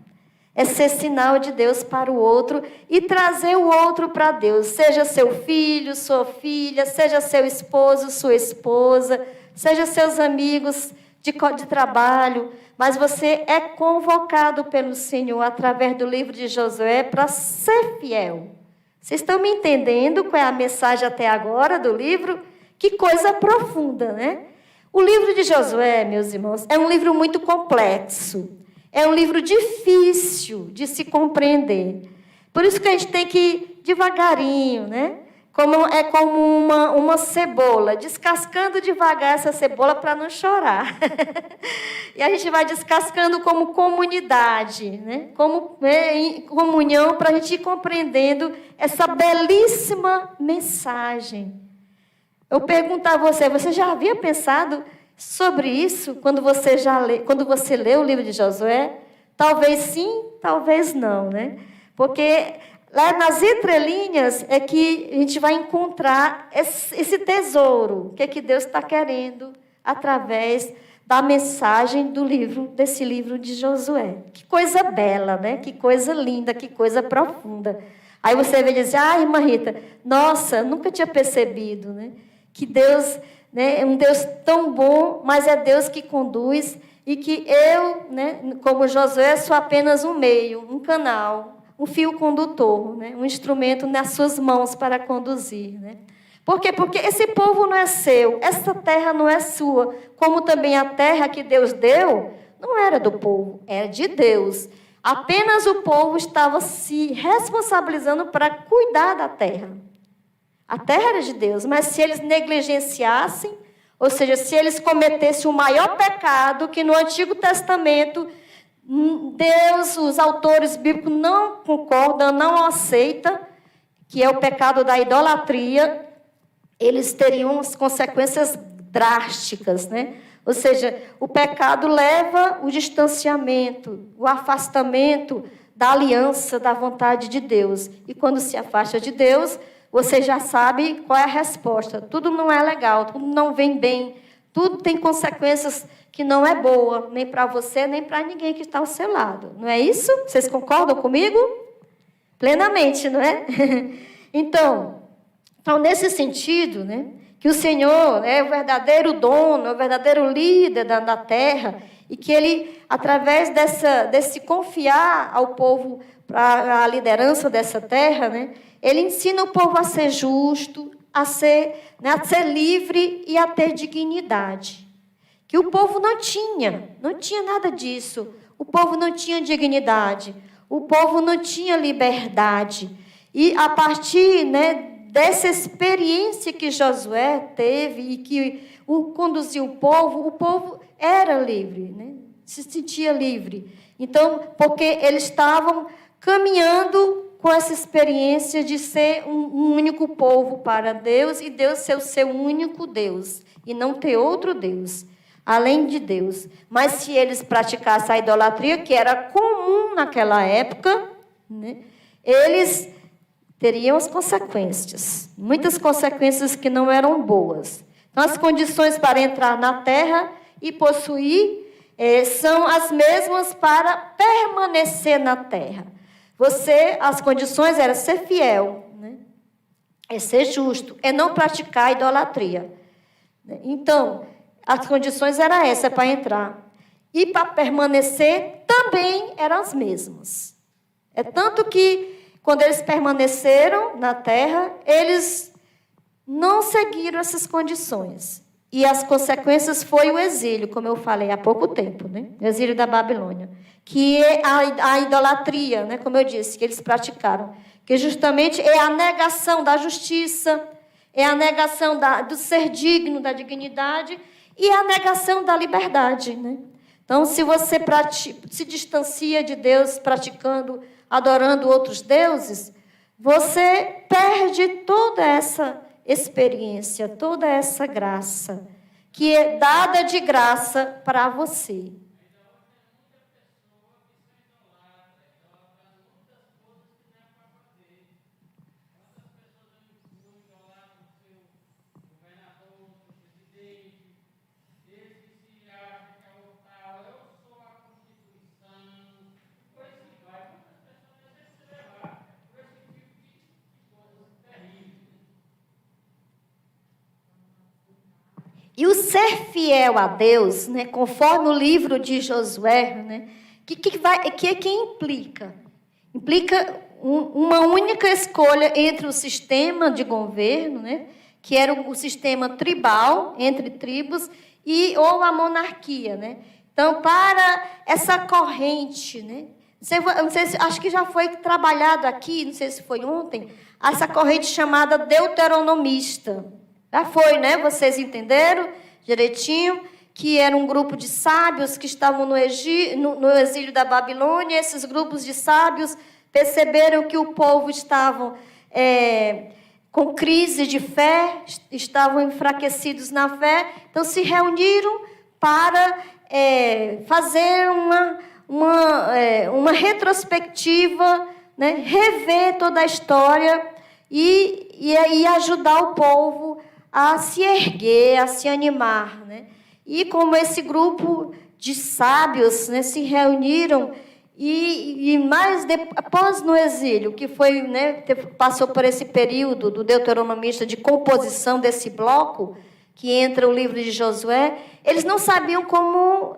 É ser sinal de Deus para o outro e trazer o outro para Deus. Seja seu filho, sua filha, seja seu esposo, sua esposa, seja seus amigos de trabalho. Mas você é convocado pelo Senhor através do livro de Josué para ser fiel. Vocês estão me entendendo qual é a mensagem até agora do livro? Que coisa profunda, né? O livro de Josué, meus irmãos, é um livro muito complexo. É um livro difícil de se compreender. Por isso que a gente tem que ir devagarinho, né? É como uma cebola, descascando devagar essa cebola para não chorar. E a gente vai descascando como comunidade, né? Como em comunhão, para a gente ir compreendendo essa belíssima mensagem. Eu pergunto a você, você já havia pensado sobre isso quando você lê o livro de Josué? Talvez sim, talvez não, né? Porque lá nas entrelinhas é que a gente vai encontrar esse tesouro, o que é que Deus está querendo através da mensagem desse livro de Josué. Que coisa bela, né? Que coisa linda, que coisa profunda. Aí você vem dizer, irmã Rita, nossa, nunca tinha percebido, né? Que Deus, né, é um Deus tão bom, mas é Deus que conduz e que eu, né, como Josué, sou apenas um meio, um canal, um fio condutor, né, um instrumento nas suas mãos para conduzir. Né? Por quê? Porque esse povo não é seu, essa terra não é sua, como também a terra que Deus deu não era do povo, era de Deus. Apenas o povo estava se responsabilizando para cuidar da terra. A terra era de Deus, mas se eles negligenciassem, ou seja, se eles cometessem o maior pecado que no Antigo Testamento, Deus, os autores bíblicos não concordam, não aceitam, que é o pecado da idolatria, eles teriam as consequências drásticas, né? Ou seja, o pecado leva o distanciamento, o afastamento da aliança, da vontade de Deus. E quando se afasta de Deus, você já sabe qual é a resposta. Tudo não é legal, tudo não vem bem, tudo tem consequências que não é boa, nem para você, nem para ninguém que está ao seu lado. Não é isso? Vocês concordam comigo? Plenamente, não é? Então, nesse sentido, né, que o Senhor é o verdadeiro dono, é o verdadeiro líder da terra, e que Ele, através desse confiar ao povo para a liderança dessa terra, né, Ele ensina o povo a ser justo, a ser livre e a ter dignidade. Que o povo não tinha nada disso. O povo não tinha dignidade, o povo não tinha liberdade. E a partir, né, dessa experiência que Josué teve e que conduziu o povo era livre, né? Se sentia livre. Então, porque eles estavam caminhando com essa experiência de ser um único povo para Deus e Deus ser o seu único Deus e não ter outro Deus, além de Deus. Mas se eles praticassem a idolatria, que era comum naquela época, né, eles teriam as consequências, muitas consequências que não eram boas. Então, as condições para entrar na terra e possuir são as mesmas para permanecer na terra. As condições eram ser fiel, né? É ser justo, é não praticar a idolatria. Então, as condições eram essas para entrar. e para permanecer também eram as mesmas. É tanto que, quando eles permaneceram na terra, eles não seguiram essas condições. E as consequências foi o exílio, como eu falei há pouco tempo, né? O exílio da Babilônia. Que é a idolatria, né? Como eu disse, que eles praticaram. Que justamente é a negação da justiça, é a negação do ser digno, da dignidade, e a negação da liberdade, né? Então, se você se distancia de Deus praticando, adorando outros deuses, você perde toda essa experiência, toda essa graça, que é dada de graça para você. E o ser fiel a Deus, né, conforme o livro de Josué, né, que implica? Implica uma única escolha entre o sistema de governo, né, que era o sistema tribal, entre tribos, ou a monarquia. Né? Então, para essa corrente, né, não sei se, acho que já foi trabalhado aqui, não sei se foi ontem, essa corrente chamada deuteronomista. Já foi, né? Vocês entenderam direitinho? Que era um grupo de sábios que estavam no exílio da Babilônia. Esses grupos de sábios perceberam que o povo estava com crise de fé, estavam enfraquecidos na fé. Então, se reuniram para fazer uma retrospectiva, né? Rever toda a história e ajudar o povo a se erguer, a se animar. Né? E como esse grupo de sábios, né, se reuniram, após no exílio, que foi, né, passou por esse período do deuteronomista de composição desse bloco, que entra o livro de Josué, eles não sabiam como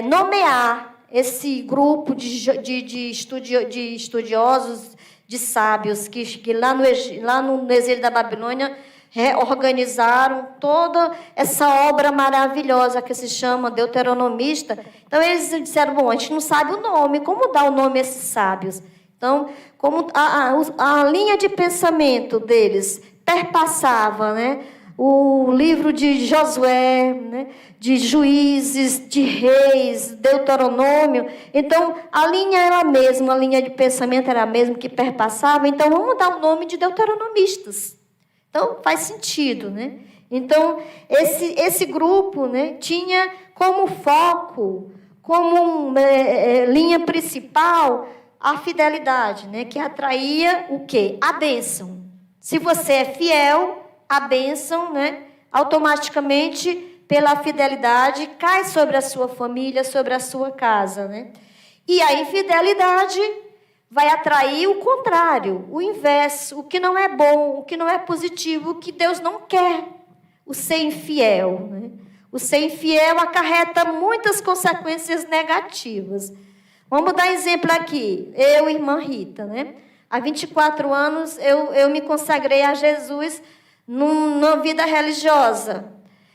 nomear esse grupo de estudiosos, de sábios, que lá no exílio da Babilônia reorganizaram toda essa obra maravilhosa que se chama deuteronomista. Então, eles disseram, bom, a gente não sabe o nome, como dar o nome a esses sábios? Então, como a linha de pensamento deles perpassava, né, o livro de Josué, né, de Juízes, de Reis, Deuteronômio. Então, a linha era a mesma, a linha de pensamento era a mesma que perpassava. Então, vamos dar o nome de deuteronomistas. Então, faz sentido, né? Então, esse grupo, né, tinha como foco, como linha principal, a fidelidade, né, que atraía o quê? A bênção. Se você é fiel, a bênção, né, automaticamente, pela fidelidade, cai sobre a sua família, sobre a sua casa. Né? E a infidelidade vai atrair o contrário, o inverso, o que não é bom, o que não é positivo, o que Deus não quer, o ser infiel. Né? O ser infiel acarreta muitas consequências negativas. Vamos dar exemplo aqui. Eu, irmã Rita, né? Há 24 anos eu me consagrei a Jesus numa vida religiosa.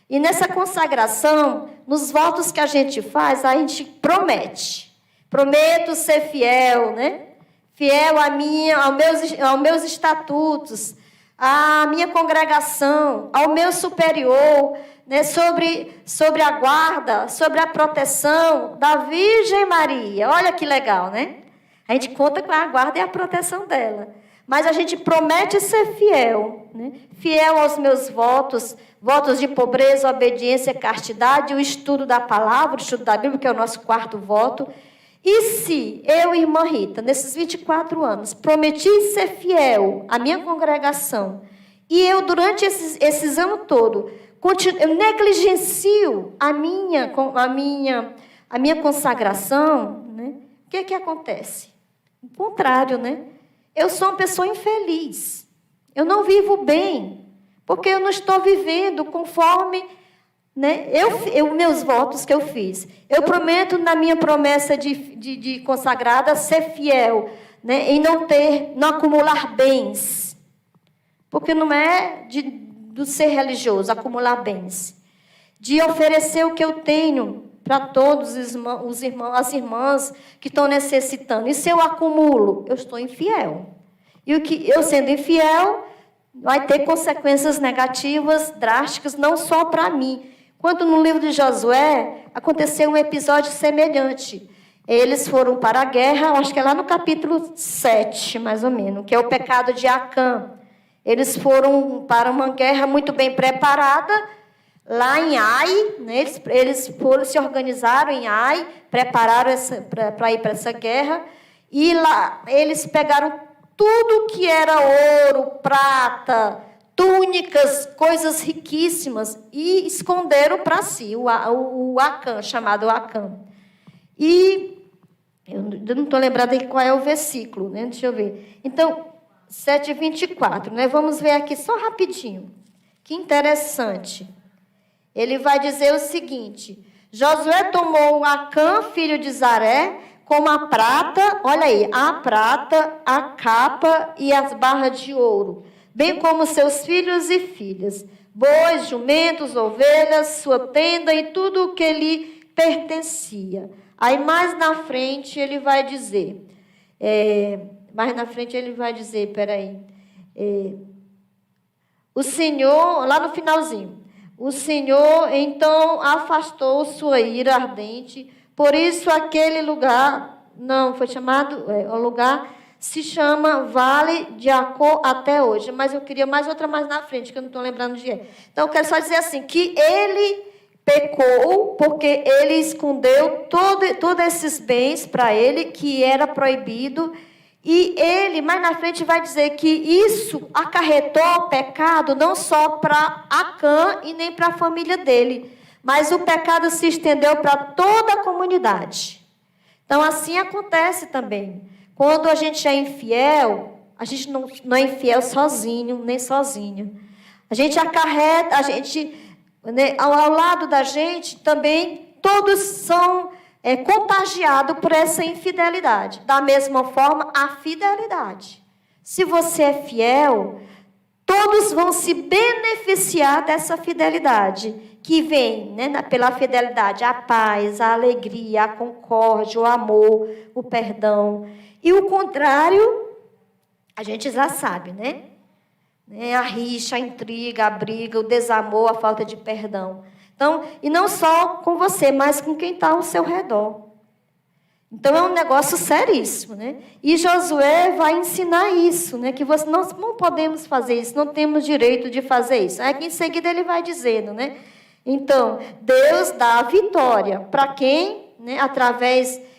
E nessa consagração, nos votos que a gente faz, a gente promete. Prometo ser fiel, né? Fiel aos meus estatutos, à minha congregação, ao meu superior, né? sobre a guarda, sobre a proteção da Virgem Maria. Olha que legal, né? A gente conta com a guarda e a proteção dela. Mas a gente promete ser fiel, né? Fiel aos meus votos, votos de pobreza, obediência, castidade, o estudo da palavra, o estudo da Bíblia, que é o nosso quarto voto. E se eu, irmã Rita, nesses 24 anos, prometi ser fiel à minha congregação, e eu, durante esses anos todos, eu negligencio a minha consagração, né? O que acontece? O contrário, né? Eu sou uma pessoa infeliz. Eu não vivo bem, porque eu não estou vivendo conforme né? Meus votos que eu fiz. Eu prometo, na minha promessa de consagrada, ser fiel, né? Em não acumular bens. Porque não é do ser religioso, acumular bens. De oferecer o que eu tenho para todos os irmãos, as irmãs que estão necessitando. E se eu acumulo, eu estou infiel. E eu sendo infiel, vai ter consequências negativas, drásticas, não só para mim. Quando no livro de Josué, aconteceu um episódio semelhante. Eles foram para a guerra, acho que é lá no capítulo 7, mais ou menos, que é o pecado de Acã. Eles foram para uma guerra muito bem preparada, lá em Ai, né? Eles se organizaram em Ai, prepararam para ir para essa guerra, e lá eles pegaram tudo que era ouro, prata, túnicas, coisas riquíssimas, e esconderam para si, o Acã, chamado Acã. E eu não estou lembrada de qual é o versículo, né? Deixa eu ver. Então, 7:24, né? Vamos ver aqui só rapidinho. Que interessante. Ele vai dizer o seguinte: Josué tomou Acã, filho de Zaré, como a prata, olha aí, a prata, a capa e as barras de ouro, bem como seus filhos e filhas, bois, jumentos, ovelhas, sua tenda e tudo o que lhe pertencia. Aí mais na frente ele vai dizer, o Senhor, lá no finalzinho, o Senhor então afastou sua ira ardente, por isso aquele lugar, o lugar se chama Vale de Acor até hoje. Mas eu queria mais outra mais na frente, que eu não estou lembrando de é. Então, eu quero só dizer assim, que ele pecou porque ele escondeu todos esses bens para ele, que era proibido. E ele, mais na frente, vai dizer que isso acarretou pecado não só para Acã e nem para a família dele, mas o pecado se estendeu para toda a comunidade. Então, assim acontece também. Quando a gente é infiel, a gente não é infiel sozinho, nem sozinha. A gente acarreta, né, ao lado da gente também, todos são contagiado por essa infidelidade. Da mesma forma, a fidelidade. Se você é fiel, todos vão se beneficiar dessa fidelidade, que vem, né, pela fidelidade, a paz, a alegria, a concórdia, o amor, o perdão. E o contrário, a gente já sabe, né? A rixa, a intriga, a briga, o desamor, a falta de perdão. Então, e não só com você, mas com quem está ao seu redor. Então, é um negócio seríssimo, né? E Josué vai ensinar isso, né? Que nós não podemos fazer isso, não temos direito de fazer isso. Aqui em seguida ele vai dizendo, né? Então, Deus dá a vitória para quem, né?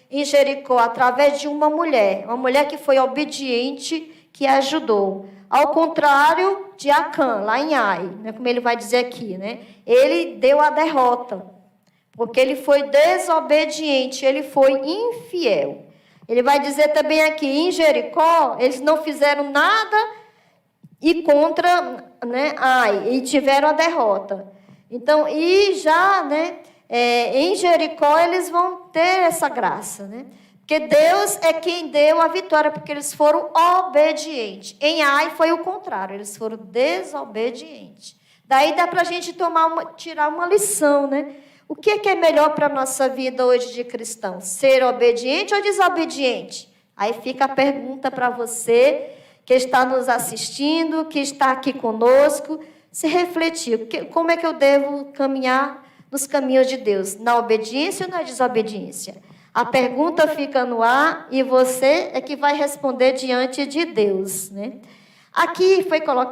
Em Jericó, através de uma mulher que foi obediente, que ajudou. Ao contrário de Acã, lá em Ai, né, como ele vai dizer aqui, né? Ele deu a derrota, porque ele foi desobediente, ele foi infiel. Ele vai dizer também aqui, em Jericó, eles não fizeram nada e contra, né, Ai, e tiveram a derrota. Então, em Jericó, eles vão ter essa graça, né? Porque Deus é quem deu a vitória, porque eles foram obedientes. Em Ai foi o contrário, eles foram desobedientes. Daí dá para a gente tirar uma lição, né? O que é melhor para a nossa vida hoje de cristão? Ser obediente ou desobediente? Aí fica a pergunta para você, que está nos assistindo, que está aqui conosco, se refletir. Como é que eu devo caminhar nos caminhos de Deus? Na obediência ou na desobediência? A pergunta fica no ar e você é que vai responder diante de Deus, né? Aqui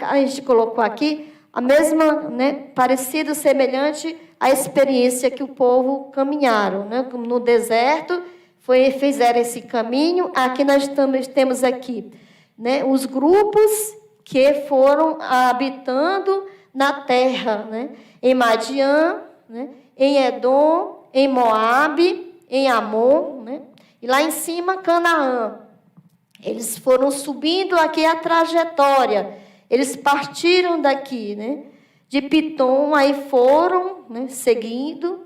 a gente colocou aqui a mesma, né, parecido, semelhante à experiência que o povo caminharam, né? No deserto, fizeram esse caminho. Aqui nós temos aqui, né, os grupos que foram habitando na terra, né? Em Madiã, né? Em Edom, em Moabe, em Amon, né? E lá em cima, Canaã. Eles foram subindo aqui a trajetória. Eles partiram daqui, né? De Pitom, aí foram, né, seguindo,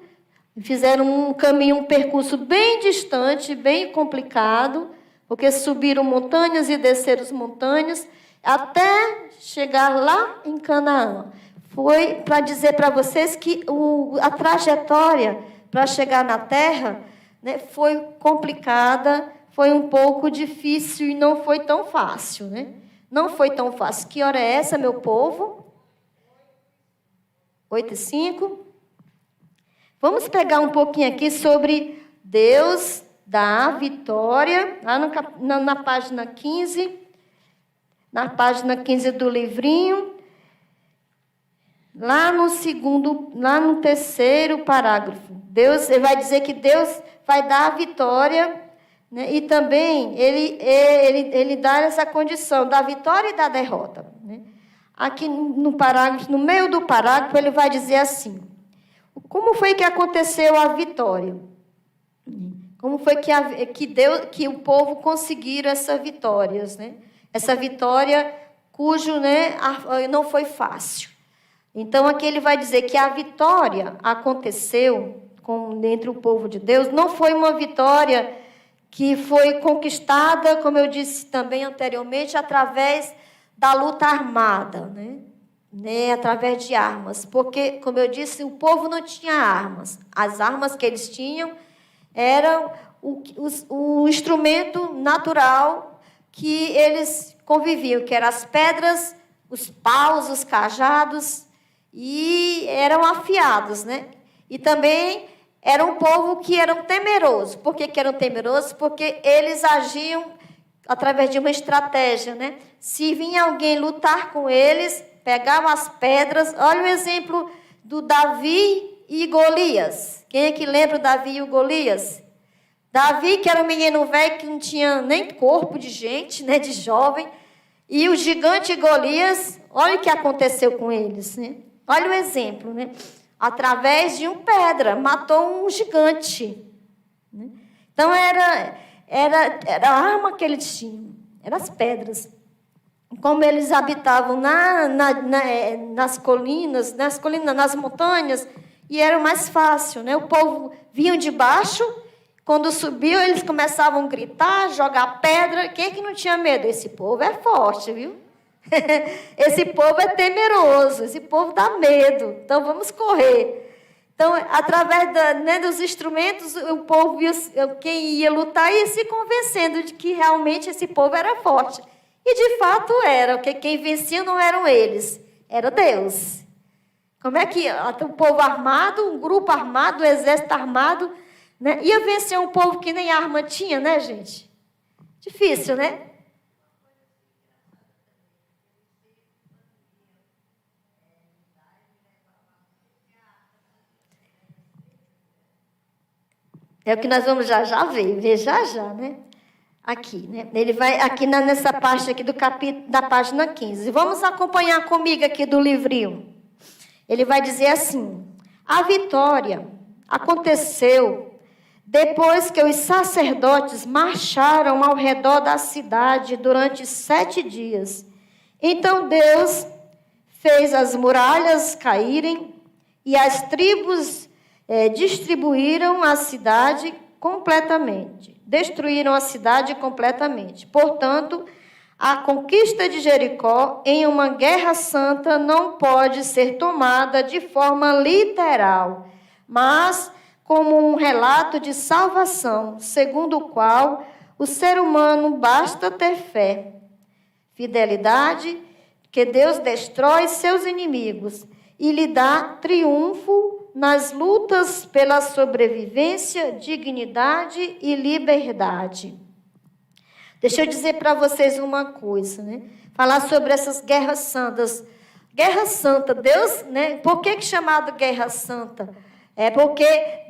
fizeram um caminho, um percurso bem distante, bem complicado, porque subiram montanhas e desceram montanhas, até chegar lá em Canaã. Foi para dizer para vocês que a trajetória para chegar na terra, né, foi complicada, foi um pouco difícil e não foi tão fácil, né? Não foi tão fácil. Que hora é essa, meu povo? 8h05. Vamos pegar um pouquinho aqui sobre Deus dá vitória, lá na página 15. Na página 15 do livrinho. Lá no terceiro parágrafo. Deus, ele vai dizer que Deus vai dar a vitória, né? E também ele dá essa condição da vitória e da derrota, né? Aqui no parágrafo, no meio do parágrafo, ele vai dizer assim: como foi que aconteceu a vitória? Como foi que o povo conseguiram essas vitórias, né? Essa vitória cujo, né, não foi fácil. Então, aqui ele vai dizer que a vitória aconteceu entre o povo de Deus, não foi uma vitória que foi conquistada, como eu disse também anteriormente, através da luta armada, né? Através de armas. Porque, como eu disse, o povo não tinha armas. As armas que eles tinham eram o instrumento natural que eles conviviam, que eram as pedras, os paus, os cajados, e eram afiados, né? E também era um povo que eram temerosos. Por que eram temerosos? Porque eles agiam através de uma estratégia, né? Se vinha alguém lutar com eles, pegavam as pedras. Olha o exemplo do Davi e Golias. Quem é que lembra o Davi e o Golias? Davi, que era um menino velho que não tinha nem corpo de gente, né, de jovem, e o gigante Golias, olha o que aconteceu com eles, né? Olha o exemplo, né? Através de uma pedra, matou um gigante, né? Então, era a arma que eles tinham, eram as pedras. Como eles habitavam nas colinas, nas montanhas, e era mais fácil, né? O povo vinha de baixo, quando subiu, eles começavam a gritar, jogar pedra. Quem é que não tinha medo? Esse povo é forte, viu? Esse povo é temeroso, esse povo dá medo. Então, vamos correr. Então, através dos instrumentos, o povo, quem ia lutar, ia se convencendo de que realmente esse povo era forte. E, de fato, era. Porque quem vencia não eram eles, era Deus. Como é que o povo armado, um grupo armado, um exército armado, né, ia vencer um povo que nem arma tinha, né, gente? Difícil, né? É o que nós vamos já ver já, né? Aqui, né? Ele vai aqui nessa parte aqui da página 15. Vamos acompanhar comigo aqui do livrinho. Ele vai dizer assim: a vitória aconteceu depois que os sacerdotes marcharam ao redor da cidade durante 7 dias. Então Deus fez as muralhas caírem e as tribos distribuíram a cidade completamente. Destruíram a cidade completamente. Portanto, a conquista de Jericó em uma guerra santa não pode ser tomada de forma literal, mas como um relato de salvação, segundo o qual o ser humano basta ter fé, fidelidade, que Deus destrói seus inimigos e lhe dá triunfo nas lutas pela sobrevivência, dignidade e liberdade. Deixa eu dizer para vocês uma coisa, né? Falar sobre essas guerras santas. Guerra santa, Deus, né? Por que chamado guerra santa? É porque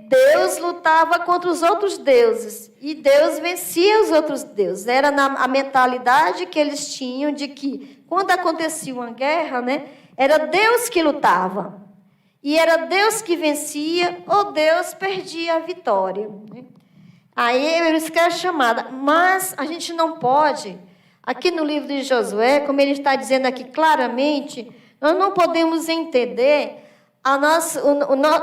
Deus lutava contra os outros deuses e Deus vencia os outros deuses. Era a mentalidade que eles tinham de que quando acontecia uma guerra, né, era Deus que lutava. E era Deus que vencia ou Deus perdia a vitória, né? Aí isso que é chamada. Mas a gente não pode, aqui no livro de Josué, como ele está dizendo aqui claramente, Nós não podemos entender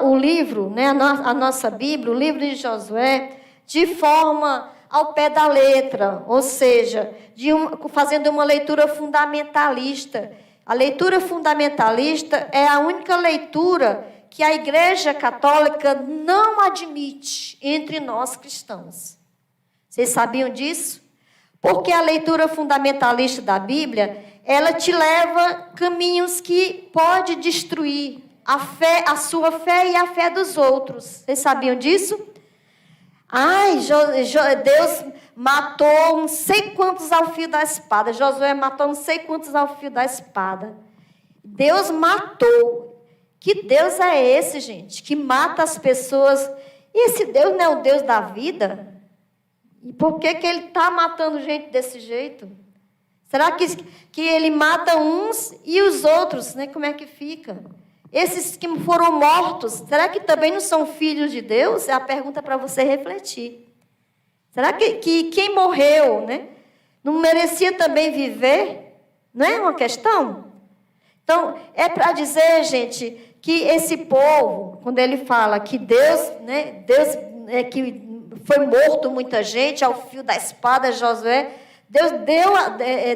o livro, né, a nossa Bíblia, o livro de Josué, de forma ao pé da letra, ou seja, fazendo uma leitura fundamentalista. A leitura fundamentalista é a única leitura que a Igreja Católica não admite entre nós cristãos. Vocês sabiam disso? Porque a leitura fundamentalista da Bíblia, ela te leva caminhos que pode destruir a sua fé e a fé dos outros. Vocês sabiam disso? Deus matou não sei quantos ao fio da espada. Josué matou não sei quantos ao fio da espada. Deus matou. Que Deus é esse, gente? Que mata as pessoas. E esse Deus não é o Deus da vida? E por que ele está matando gente desse jeito? Será que ele mata uns e os outros, né? Como é que fica? Esses que foram mortos, será que também não são filhos de Deus? É a pergunta para você refletir. Será que quem morreu, né, não merecia também viver? Não é uma questão? Então, é para dizer, gente, que esse povo, quando ele fala que Deus que foi morto muita gente ao fio da espada, Josué, Deus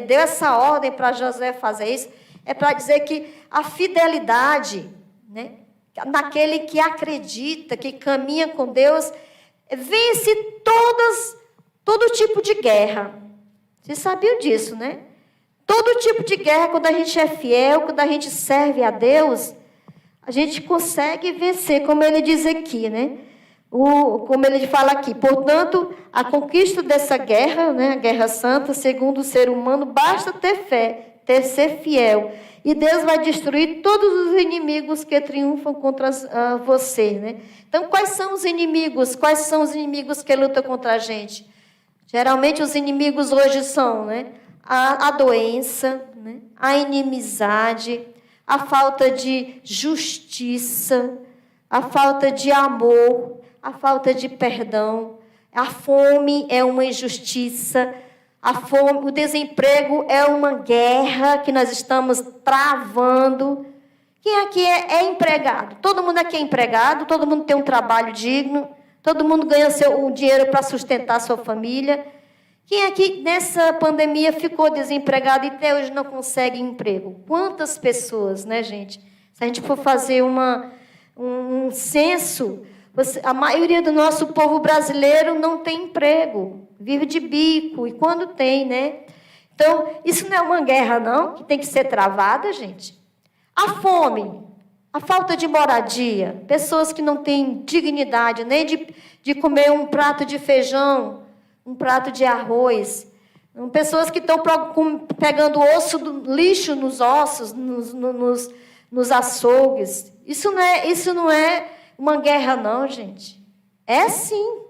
deu essa ordem para Josué fazer isso, é para dizer que a fidelidade, né, naquele que acredita, que caminha com Deus, vence todo tipo de guerra. Vocês sabiam disso, né? Todo tipo de guerra, quando a gente é fiel, quando a gente serve a Deus, a gente consegue vencer, como ele diz aqui, né? Como ele fala aqui, portanto, a conquista dessa guerra, né, a guerra santa, segundo o ser humano, basta ter fé, ser fiel. E Deus vai destruir todos os inimigos que triunfam contra você, né? Então, quais são os inimigos? Quais são os inimigos que lutam contra a gente? Geralmente, os inimigos hoje são, né, a doença, né, a inimizade, a falta de justiça, a falta de amor, a falta de perdão. A fome é uma injustiça. A fome, o desemprego é uma guerra que nós estamos travando. Quem aqui é empregado? Todo mundo aqui é empregado, todo mundo tem um trabalho digno, todo mundo ganha o dinheiro para sustentar a sua família. Quem aqui nessa pandemia ficou desempregado e até hoje não consegue emprego? Quantas pessoas, né, gente? Se a gente for fazer um censo, a maioria do nosso povo brasileiro não tem emprego, vive de bico, e quando tem, né? Então, isso não é uma guerra, não, que tem que ser travada, gente. A fome, a falta de moradia, pessoas que não têm dignidade nem de comer um prato de feijão, um prato de arroz, pessoas que estão pegando osso do lixo nos ossos, nos açougues. Isso não é uma guerra, não, gente. É sim.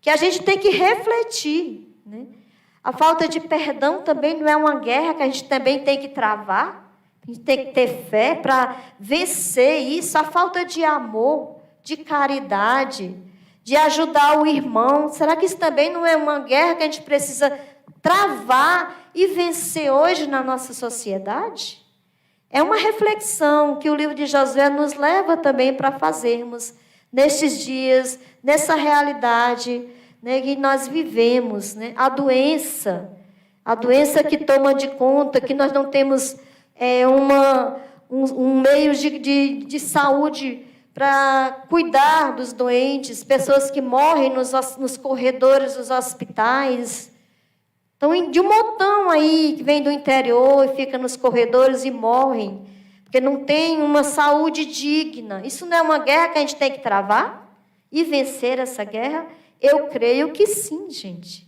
Que a gente tem que refletir, né? A falta de perdão também não é uma guerra que a gente também tem que travar. A gente tem que ter fé para vencer isso. A falta de amor, de caridade, de ajudar o irmão. Será que isso também não é uma guerra que a gente precisa travar e vencer hoje na nossa sociedade? É uma reflexão que o livro de Josué nos leva também para fazermos nestes dias, nessa realidade, né, que nós vivemos, né? A doença que toma de conta, que nós não temos um meio de saúde para cuidar dos doentes, pessoas que morrem nos corredores dos hospitais. Então, de um montão aí que vem do interior e fica nos corredores e morrem, porque não tem uma saúde digna. Isso não é uma guerra que a gente tem que travar e vencer essa guerra? Eu creio que sim, gente.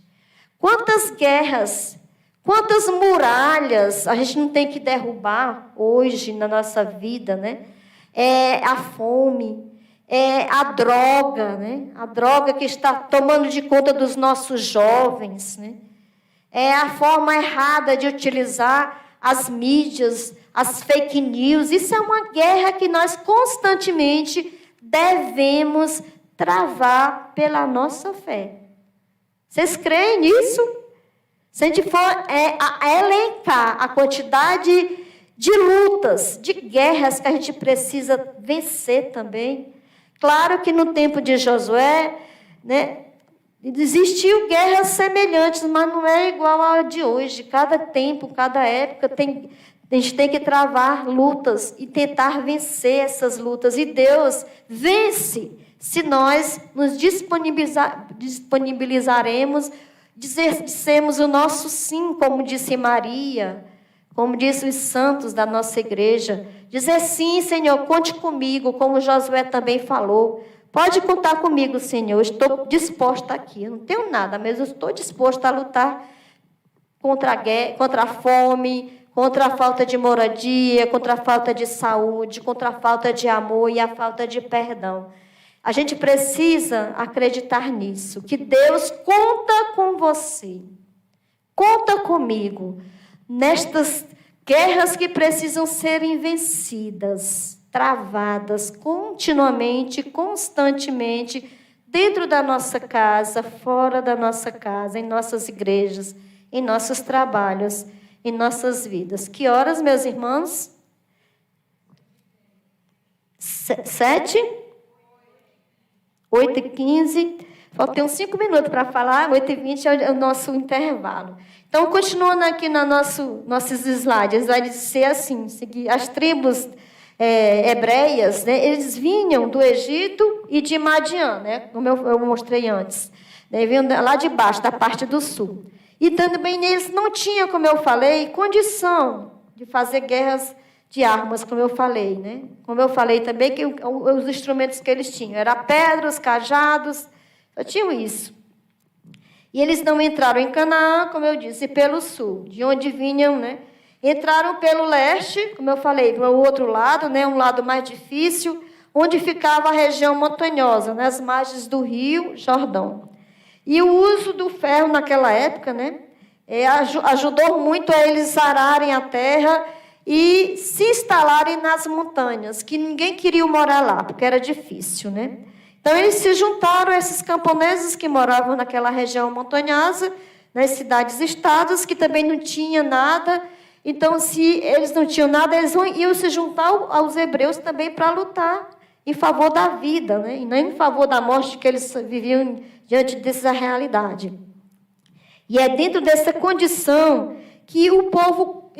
Quantas guerras, quantas muralhas a gente não tem que derrubar hoje na nossa vida, né? A fome, a droga, né? A droga que está tomando de conta dos nossos jovens, né? É a forma errada de utilizar as mídias, as fake news. Isso é uma guerra que nós constantemente devemos travar pela nossa fé. Vocês creem nisso? Se a gente for elencar a quantidade de lutas, de guerras que a gente precisa vencer também. Claro que no tempo de Josué, né, existiu guerras semelhantes, mas não é igual a de hoje. Cada tempo, cada época, a gente tem que travar lutas e tentar vencer essas lutas. E Deus vence se nós nos disponibilizaremos, dissemos o nosso sim, como disse Maria, como disse os santos da nossa igreja. Dizer sim, Senhor, conte comigo, como Josué também falou. Pode contar comigo, Senhor, eu estou disposta aqui. Eu não tenho nada, mas eu estou disposta a lutar contra a guerra, contra a fome, contra a falta de moradia, contra a falta de saúde, contra a falta de amor e a falta de perdão. A gente precisa acreditar nisso, que Deus conta com você, conta comigo, nestas guerras que precisam ser vencidas, travadas continuamente, constantemente, dentro da nossa casa, fora da nossa casa, em nossas igrejas, em nossos trabalhos, em nossas vidas. Que horas, meus irmãos? 7? 8h15. Faltam uns 5 minutos para falar. 8h20 é o nosso intervalo. Então, continuando aqui nos nossos slides, vai dizer assim, as tribos hebreias, né, eles vinham do Egito e de Madian, né, como eu mostrei antes. Né, vinham lá de baixo, da parte do sul. E também eles não tinham, como eu falei, condição de fazer guerras de armas, como eu falei. Né? Como eu falei também, que os instrumentos que eles tinham eram pedras, cajados, só tinham isso. E eles não entraram em Canaã, como eu disse, pelo sul, de onde vinham, né? Entraram pelo leste, como eu falei, para o outro lado, né? Um lado mais difícil, onde ficava a região montanhosa, nas margens do rio Jordão. E o uso do ferro naquela época, né, ajudou muito a eles ararem a terra e se instalarem nas montanhas, que ninguém queria morar lá, porque era difícil. Né? Então, eles se juntaram a esses camponeses que moravam naquela região montanhosa, nas cidades-estados, que também não tinham nada. Então, se eles não tinham nada, eles iam se juntar aos hebreus também para lutar em favor da vida, né? E não em favor da morte, que eles viviam diante dessa realidade. E é dentro dessa condição que o povo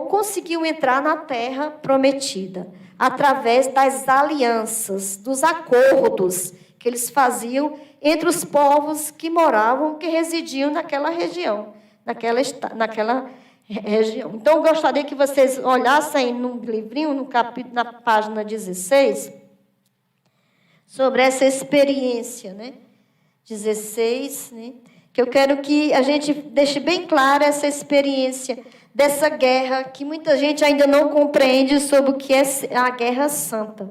conseguiu entrar na terra prometida, através das alianças, dos acordos que eles faziam entre os povos que moravam, que residiam naquela região, naquela região. Então, eu gostaria que vocês olhassem no livrinho, no capítulo, na página 16, sobre essa experiência, né? 16, né? Que eu quero que a gente deixe bem clara essa experiência dessa guerra, que muita gente ainda não compreende sobre o que é a Guerra Santa.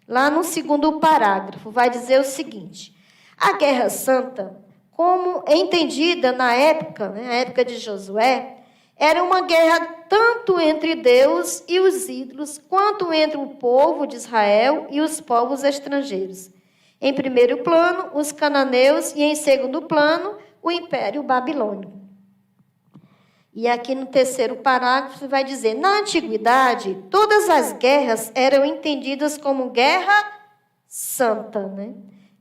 Lá no segundo parágrafo, vai dizer o seguinte: a Guerra Santa, como é entendida na época, né, a época de Josué, era uma guerra tanto entre Deus e os ídolos, quanto entre o povo de Israel e os povos estrangeiros. Em primeiro plano, os cananeus, e em segundo plano, o Império Babilônico. E aqui no terceiro parágrafo vai dizer: na antiguidade, todas as guerras eram entendidas como guerra santa, né?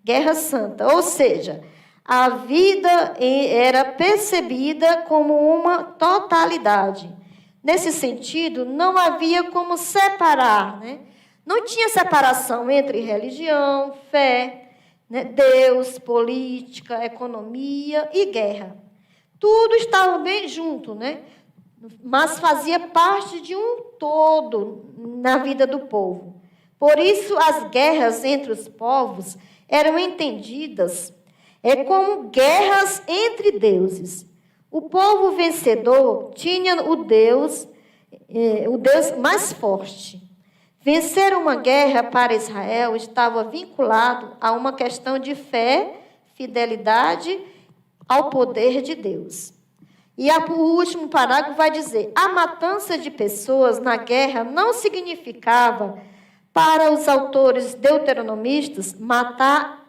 Guerra santa, ou seja, a vida era percebida como uma totalidade. Nesse sentido, não havia como separar, né? Não tinha separação entre religião, fé, né? Deus, política, economia e guerra. Tudo estava bem junto, né? Mas fazia parte de um todo na vida do povo. Por isso, as guerras entre os povos eram entendidas como guerras entre deuses. O povo vencedor tinha o Deus mais forte. Vencer uma guerra para Israel estava vinculado a uma questão de fé, fidelidade ao poder de Deus. E o último parágrafo vai dizer: a matança de pessoas na guerra não significava, para os autores deuteronomistas, matar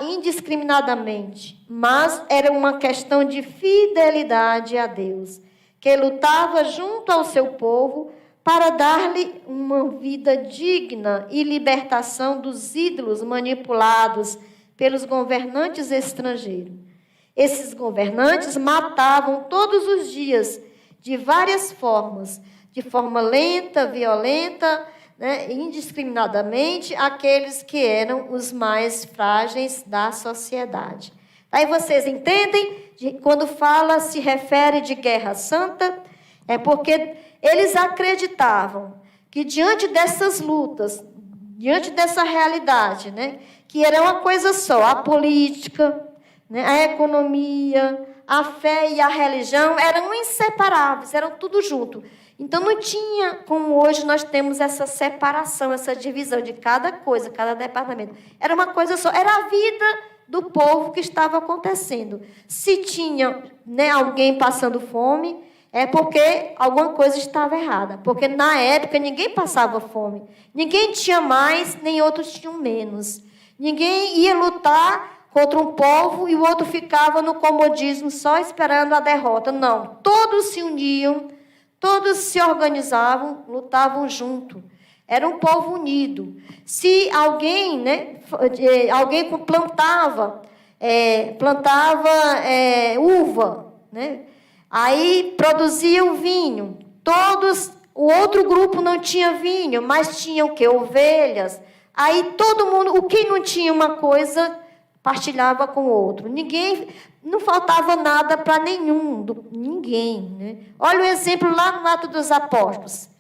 indiscriminadamente, mas era uma questão de fidelidade a Deus, que lutava junto ao seu povo para dar-lhe uma vida digna e libertação dos ídolos manipulados pelos governantes estrangeiros. Esses governantes matavam todos os dias, de várias formas, de forma lenta, violenta, né, indiscriminadamente, aqueles que eram os mais frágeis da sociedade. Aí vocês entendem, quando se refere de guerra santa, é porque eles acreditavam que diante dessas lutas, diante dessa realidade, né, que era uma coisa só, a política, né, a economia, a fé e a religião eram inseparáveis, eram tudo junto. Então, não tinha como hoje nós temos essa separação, essa divisão de cada coisa, cada departamento. Era uma coisa só, era a vida do povo que estava acontecendo. Se tinha, né, alguém passando fome, é porque alguma coisa estava errada. Porque, na época, ninguém passava fome. Ninguém tinha mais, nem outros tinham menos. Ninguém ia lutar contra um povo e o outro ficava no comodismo só esperando a derrota. Não, todos se uniam, todos se organizavam, lutavam junto. Era um povo unido. Se alguém, né, alguém plantava uva, né, aí produzia o vinho. O outro grupo não tinha vinho, mas tinha o quê? Ovelhas. Aí todo mundo, quem não tinha uma coisa, partilhava com o outro. Não faltava nada para ninguém. Né? Olha o exemplo lá no Atos dos Apóstolos.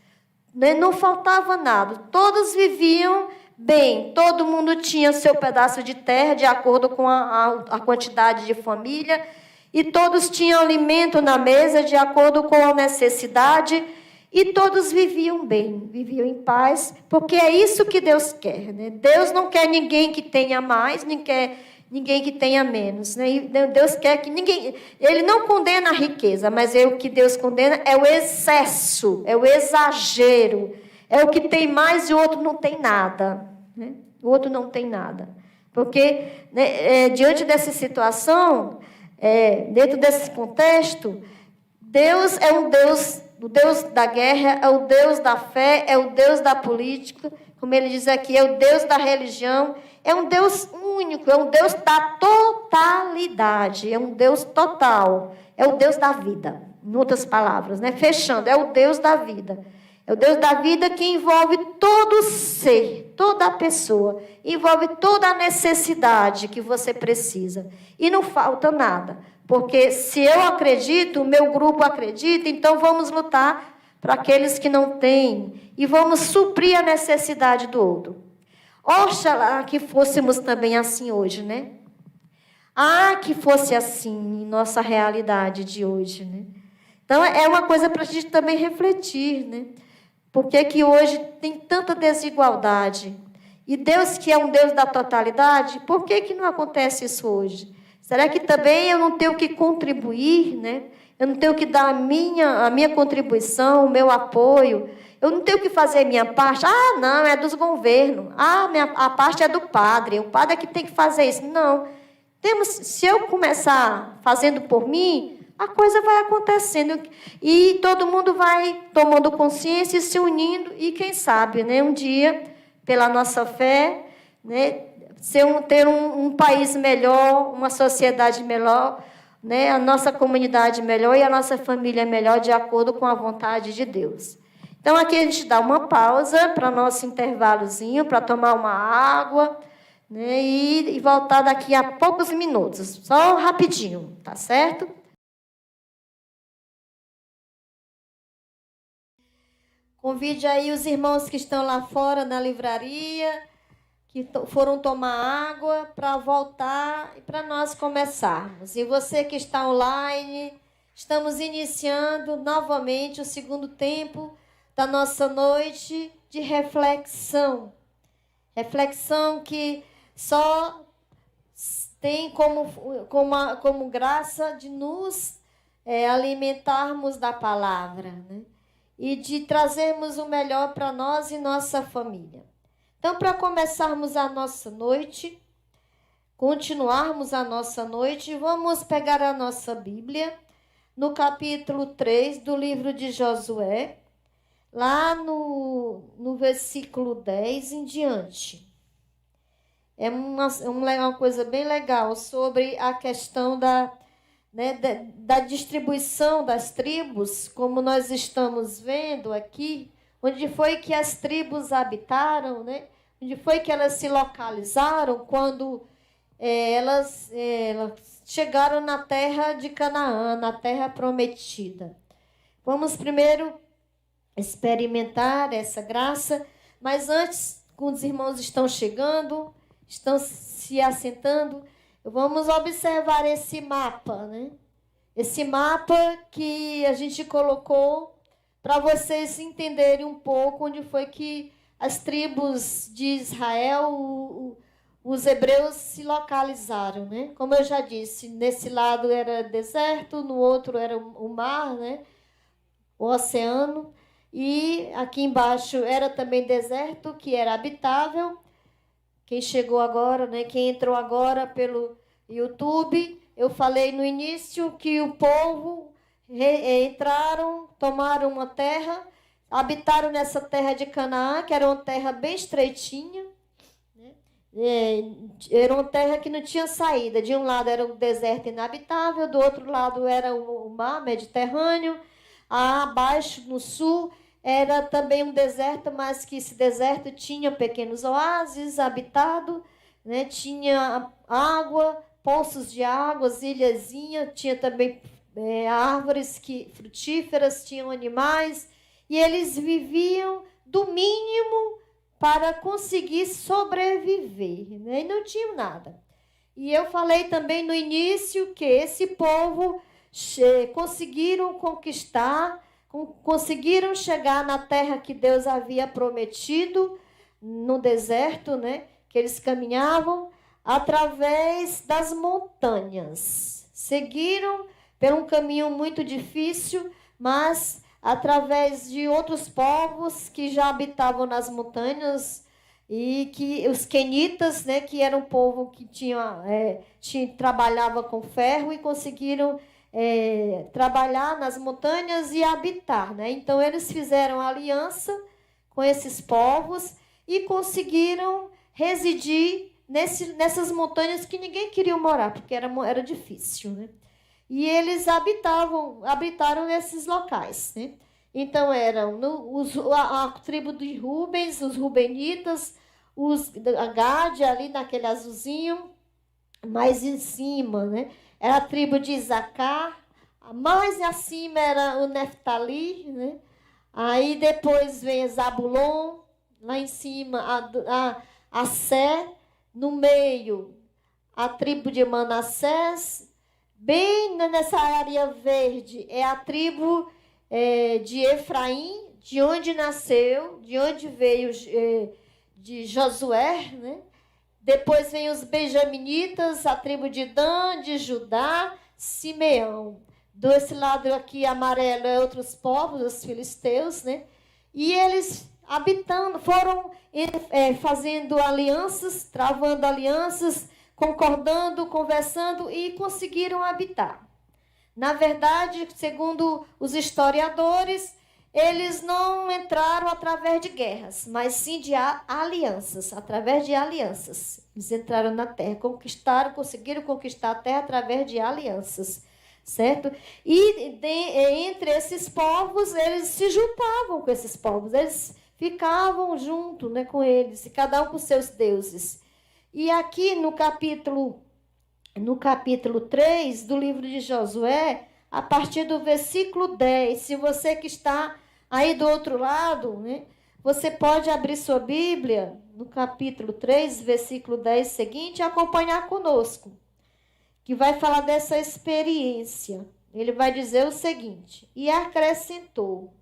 Não faltava nada. Todos viviam bem. Todo mundo tinha seu pedaço de terra, de acordo com a quantidade de família. E todos tinham alimento na mesa, de acordo com a necessidade. E todos viviam bem, viviam em paz, porque é isso que Deus quer. Né? Deus não quer ninguém que tenha mais, nem quer ninguém que tenha menos. Né? Deus quer que ninguém... Ele não condena a riqueza, mas o que Deus condena é o excesso, é o exagero. É o que tem mais e o outro não tem nada. Né? O outro não tem nada. Porque, né, diante dessa situação, dentro desse contexto, Deus é um Deus... O Deus da guerra, é o Deus da fé, é o Deus da política, como ele diz aqui, é o Deus da religião, é um Deus único, é um Deus da totalidade, é um Deus total, é o Deus da vida, em outras palavras, né? Fechando, é o Deus da vida. É o Deus da vida que envolve todo ser, toda a pessoa, envolve toda a necessidade que você precisa, e não falta nada. Porque se eu acredito, o meu grupo acredita, então vamos lutar para aqueles que não têm. E vamos suprir a necessidade do outro. Oxalá que fôssemos também assim hoje, né? Que fosse assim em nossa realidade de hoje, né? Então, é uma coisa para a gente também refletir, né? Por que hoje tem tanta desigualdade? E Deus, que é um Deus da totalidade, por que não acontece isso hoje? Será que também eu não tenho que contribuir, né? Eu não tenho que dar a minha contribuição, o meu apoio? Eu não tenho que fazer a minha parte? Não, é dos governos. A parte é do padre. O padre é que tem que fazer isso. Não. Se eu começar fazendo por mim, a coisa vai acontecendo. E todo mundo vai tomando consciência e se unindo. E quem sabe, né, um dia, pela nossa fé, né, ter um país melhor, uma sociedade melhor, né, a nossa comunidade melhor e a nossa família melhor, de acordo com a vontade de Deus. Então, aqui a gente dá uma pausa para nosso intervalozinho, para tomar uma água, né, e voltar daqui a poucos minutos, só rapidinho, tá certo? Convide aí os irmãos que estão lá fora na livraria, que foram tomar água, para voltar e para nós começarmos. E você que está online, estamos iniciando novamente o segundo tempo da nossa noite de reflexão. Reflexão que só tem como graça de nos alimentarmos da palavra, né? E de trazermos o melhor para nós e nossa família. Então, para começarmos a nossa noite, continuarmos a nossa noite, vamos pegar a nossa Bíblia, no capítulo 3 do livro de Josué, lá no versículo 10 em diante. É uma coisa bem legal sobre a questão da distribuição das tribos, como nós estamos vendo aqui, onde foi que as tribos habitaram, né? Onde foi que elas se localizaram quando elas chegaram na terra de Canaã, na terra prometida. Vamos primeiro experimentar essa graça, mas antes, quando os irmãos estão chegando, estão se assentando, vamos observar esse mapa, né? Esse mapa que a gente colocou para vocês entenderem um pouco onde foi que as tribos de Israel, os hebreus se localizaram, né? Como eu já disse, nesse lado era deserto, no outro era o mar, né? O oceano, e aqui embaixo era também deserto, que era habitável. Quem chegou agora, né? Quem entrou agora pelo YouTube, eu falei no início que o povo entraram, tomaram uma terra, habitaram nessa terra de Canaã, que era uma terra bem estreitinha, né? Era uma terra que não tinha saída. De um lado era um deserto inabitável, do outro lado era o mar Mediterrâneo. Abaixo, no sul, era também um deserto, mas que esse deserto tinha pequenos oásis habitados, né? Tinha água, poços de águas, ilhazinha, tinha também árvores frutíferas, tinham animais, e eles viviam do mínimo para conseguir sobreviver, né? E não tinham nada. E eu falei também no início que esse povo conseguiram conquistar, conseguiram chegar na terra que Deus havia prometido, no deserto, né? Que eles caminhavam através das montanhas. Seguiram por um caminho muito difícil, mas através de outros povos que já habitavam nas montanhas, e que os quenitas, né, que era um povo que trabalhava com ferro e conseguiram trabalhar nas montanhas e habitar, né? Então eles fizeram aliança com esses povos e conseguiram residir nessas montanhas que ninguém queria morar, porque era difícil, né? E eles habitaram nesses locais, né? Então eram a tribo de Rubens, os rubenitas, a Gade ali naquele azulzinho, mais em cima, né? Era a tribo de Isacar, mais acima era o Neftali, né? Aí depois vem Zabulon, lá em cima a Sé, no meio a tribo de Manassés, bem nessa área verde é a tribo de Efraim, de onde nasceu, de onde veio de Josué, né? Depois vem os benjaminitas, a tribo de Dan, de Judá, Simeão. Desse lado aqui amarelo é outros povos, os filisteus, né? E eles foram fazendo alianças, travando alianças, concordando, conversando e conseguiram habitar. Na verdade, segundo os historiadores, eles não entraram através de guerras, mas sim de alianças, através de alianças. Eles entraram na terra, conseguiram conquistar a terra através de alianças, certo? E entre esses povos, eles se juntavam com esses povos, eles ficavam junto, né, com eles, e cada um com seus deuses. E aqui no capítulo 3 do livro de Josué, a partir do versículo 10, se você que está aí do outro lado, né, você pode abrir sua Bíblia no capítulo 3, versículo 10 seguinte, e acompanhar conosco, que vai falar dessa experiência. Ele vai dizer o seguinte: e acrescentou.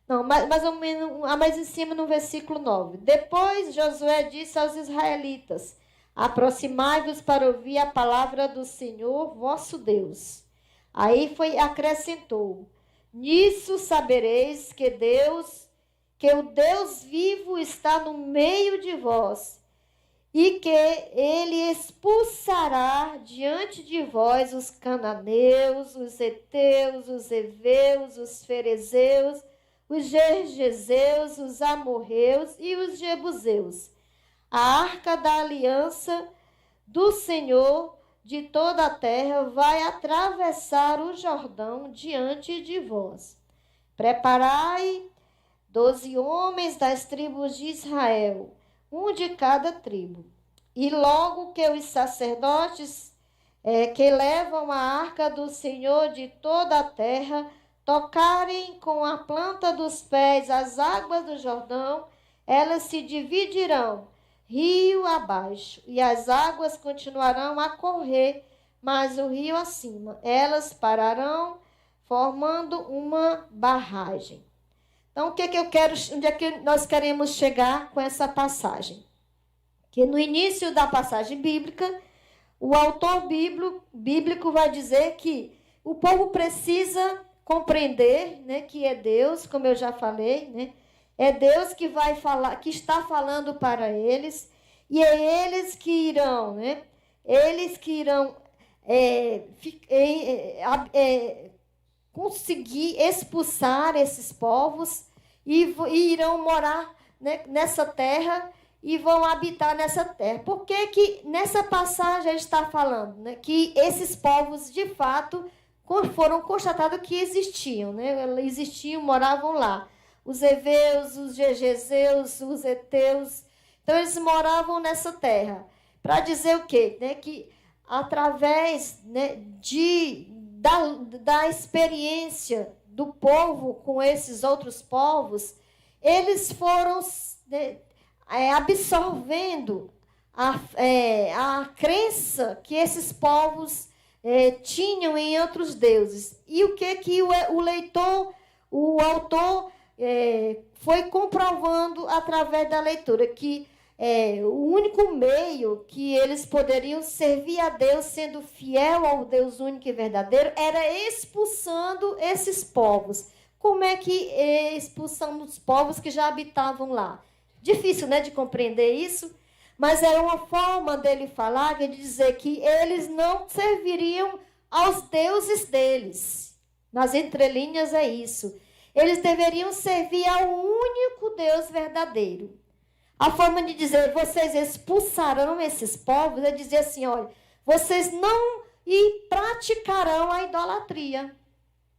Não, mais ou menos, mais em cima no versículo 9. Depois Josué disse aos israelitas: aproximai-vos para ouvir a palavra do Senhor vosso Deus. Aí acrescentou: nisso sabereis que o Deus vivo está no meio de vós, e que ele expulsará diante de vós os cananeus, os heteus, os heveus, os ferezeus, os gergeseus, os amorreus e os jebuseus. A arca da aliança do Senhor de toda a terra vai atravessar o Jordão diante de vós. Preparai 12 homens das tribos de Israel, um de cada tribo. E logo que os sacerdotes que levam a arca do Senhor de toda a terra tocarem com a planta dos pés as águas do Jordão, elas se dividirão rio abaixo, e as águas continuarão a correr, mas o rio acima. Elas pararão, formando uma barragem. Então, o que eu quero, onde é que nós queremos chegar com essa passagem? Que no início da passagem bíblica, o autor bíblico vai dizer que o povo precisa compreender, né, que é Deus, como eu já falei, né? É Deus que vai falar, que está falando para eles, e é eles que irão, né? Eles que irão conseguir expulsar esses povos e irão morar, né, nessa terra e vão habitar nessa terra. Por que nessa passagem está falando, né, que esses povos, de fato, foram constatados que existiam, né? Existiam, moravam lá. Os heveus, os gergeseus, os heteus. Então, eles moravam nessa terra. Para dizer o quê? Né? Que através, né, da experiência do povo com esses outros povos, eles foram, né, absorvendo a crença que esses povos tinham em outros deuses. E o que o leitor, o autor, foi comprovando através da leitura, que o único meio que eles poderiam servir a Deus, sendo fiel ao Deus único e verdadeiro, era expulsando esses povos. Como é que expulsando os povos que já habitavam lá? Difícil, né, de compreender isso, mas era uma forma dele falar, de dizer que eles não serviriam aos deuses deles. Nas entrelinhas é isso. Eles deveriam servir ao único Deus verdadeiro. A forma de dizer, vocês expulsarão esses povos, é dizer assim, olha, vocês não praticarão a idolatria.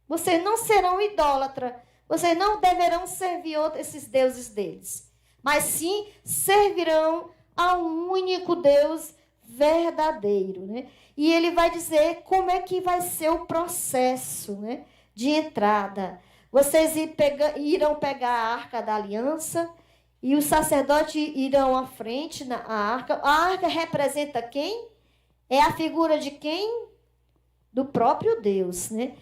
Vocês não serão idólatras. Vocês não deverão servir esses deuses deles. Mas sim servirão ao único Deus verdadeiro, né? E ele vai dizer como é que vai ser o processo, né, de entrada. Vocês irão pegar a arca da aliança e os sacerdotes irão à frente na arca. A arca representa quem? É a figura de quem? Do próprio Deus, né?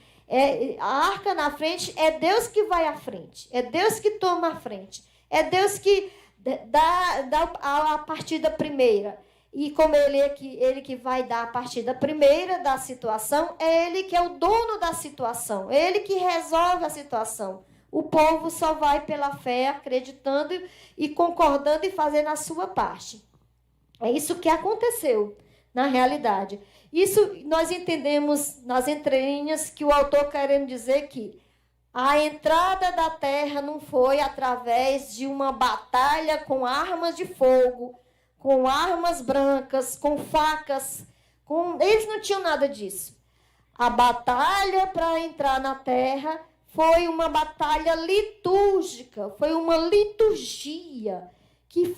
A arca na frente é Deus que vai à frente. É Deus que toma a frente. É Deus que dá a partida primeira. E como ele que vai dar a partida primeira da situação, é ele que é o dono da situação. É ele que resolve a situação. O povo só vai pela fé, acreditando e concordando e fazendo a sua parte. É isso que aconteceu na realidade. Isso nós entendemos nas entrelinhas que o autor querendo dizer que a entrada da terra não foi através de uma batalha com armas de fogo, com armas brancas, com facas. Eles não tinham nada disso. A batalha para entrar na terra foi uma batalha litúrgica, foi uma liturgia que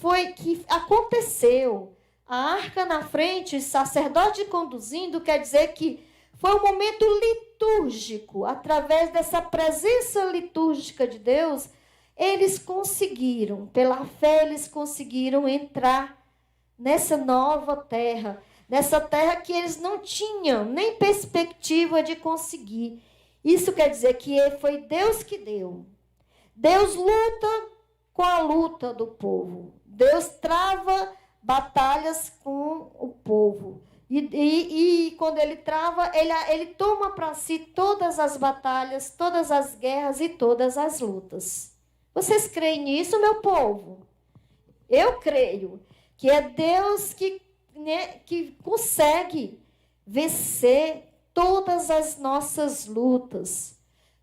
aconteceu. A arca na frente, o sacerdote conduzindo, quer dizer que foi um momento litúrgico. Através dessa presença litúrgica de Deus, eles conseguiram, pela fé, eles conseguiram entrar nessa nova terra, nessa terra que eles não tinham nem perspectiva de conseguir. Isso quer dizer que foi Deus que deu. Deus luta com a luta do povo. Deus trava batalhas com o povo. E quando ele trava, ele toma para si todas as batalhas, todas as guerras e todas as lutas. Vocês creem nisso, meu povo? Eu creio que é Deus que consegue vencer todas as nossas lutas.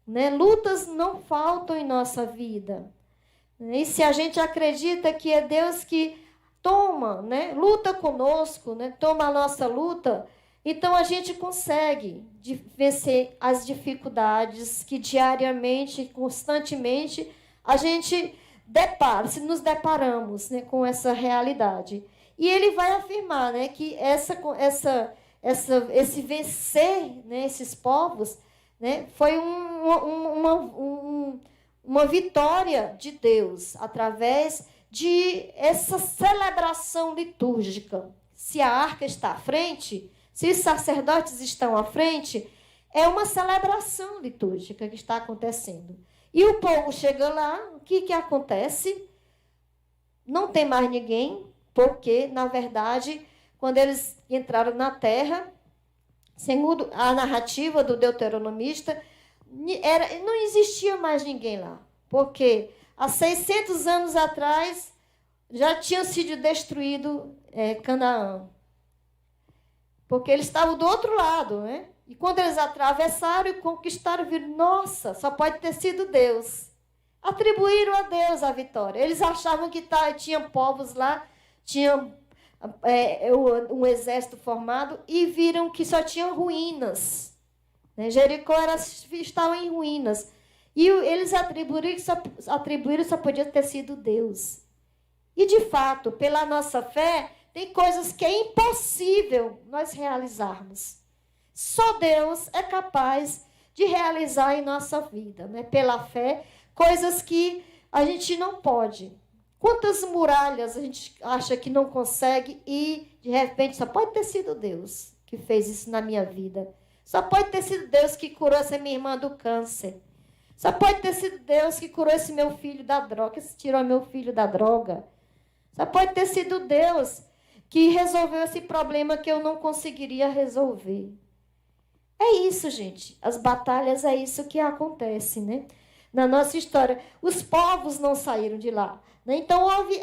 Lutas não faltam em nossa vida. E se a gente acredita que é Deus que toma, luta conosco, toma a nossa luta, então a gente consegue vencer as dificuldades que diariamente, constantemente, a gente nos deparamos com essa realidade. E ele vai afirmar que esse vencer esses povos foi uma vitória de Deus através de essa celebração litúrgica. Se a arca está à frente, se os sacerdotes estão à frente, é uma celebração litúrgica que está acontecendo. E o povo chega lá, o que acontece? Não tem mais ninguém, porque, na verdade, quando eles entraram na terra, segundo a narrativa do deuteronomista, não existia mais ninguém lá, porque há 600 anos atrás já tinha sido destruído Canaã, porque eles estavam do outro lado, E quando eles atravessaram e conquistaram, viram, nossa, só pode ter sido Deus. Atribuíram a Deus a vitória. Eles achavam que tinha povos lá, tinha um exército formado, e viram que só tinham ruínas. Jericó estava em ruínas. E eles atribuíram só podia ter sido Deus. E, de fato, pela nossa fé, tem coisas que é impossível nós realizarmos. Só Deus é capaz de realizar em nossa vida, pela fé, coisas que a gente não pode. Quantas muralhas a gente acha que não consegue e, de repente, só pode ter sido Deus que fez isso na minha vida. Só pode ter sido Deus que curou essa minha irmã do câncer. Só pode ter sido Deus que curou esse meu filho da droga, que tirou meu filho da droga. Só pode ter sido Deus que resolveu esse problema que eu não conseguiria resolver. É isso, gente. As batalhas é isso que acontece, na nossa história. Os povos não saíram de lá. Então, houve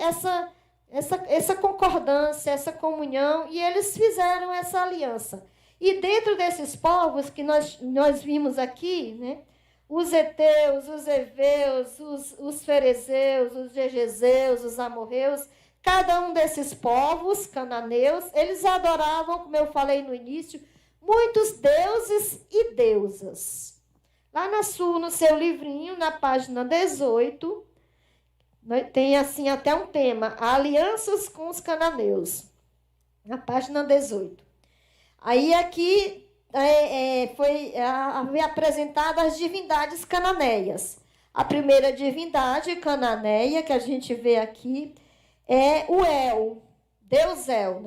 essa concordância, essa comunhão, e eles fizeram essa aliança. E dentro desses povos que nós vimos aqui, os heteus, os heveus, os ferezeus, os jejezeus, os amorreus, cada um desses povos cananeus, eles adoravam, como eu falei no início, muitos deuses e deusas. Lá no seu livrinho, na página 18, tem assim até um tema, alianças com os cananeus, na página 18. Aí aqui foi apresentada as divindades cananeias. A primeira divindade cananeia que a gente vê aqui é o El, Deus El,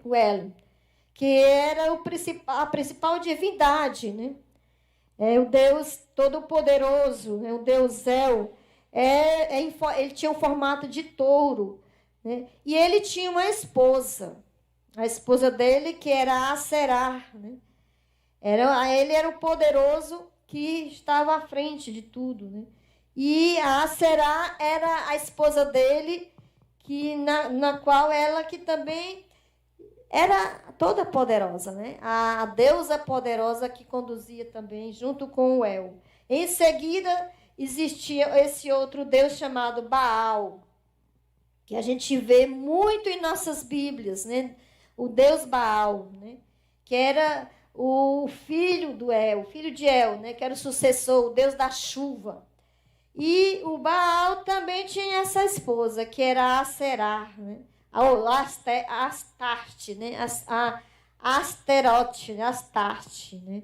o El, que era a principal divindade, É o Deus Todo-Poderoso, o Deus El. Ele tinha um formato de touro, E ele tinha uma esposa. A esposa dele, que era Aserá, ele era o poderoso que estava à frente de tudo, E a Aserá era a esposa dele, na qual ela que também era toda poderosa, A deusa poderosa que conduzia também junto com o El. Em seguida, existia esse outro deus chamado Baal, que a gente vê muito em nossas Bíblias, O deus Baal, que era o filho do El, o filho de El, que era o sucessor, o deus da chuva. E o Baal também tinha essa esposa, que era a Aserá, a Astarte, a Asterote, Astarte,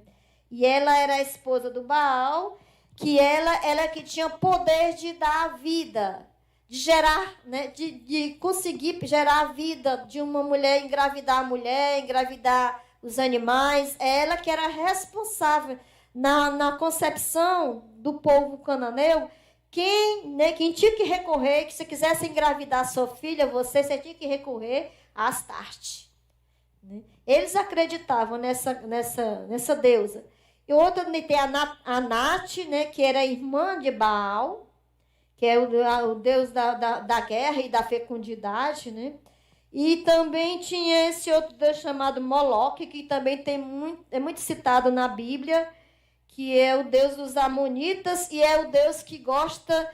E ela era a esposa do Baal, que ela que tinha poder de dar a vida, de gerar, de conseguir gerar a vida de uma mulher, engravidar a mulher, engravidar os animais. Ela que era responsável na concepção do povo cananeu. Quem tinha que recorrer, que se quisesse engravidar sua filha, você tinha que recorrer a Astarte. Eles acreditavam nessa deusa. E outra tem a Anate, que era irmã de Baal, que é o deus da guerra e da fecundidade, né? E também tinha esse outro deus chamado Moloque, que também é muito citado na Bíblia, que é o deus dos amonitas e é o deus que gosta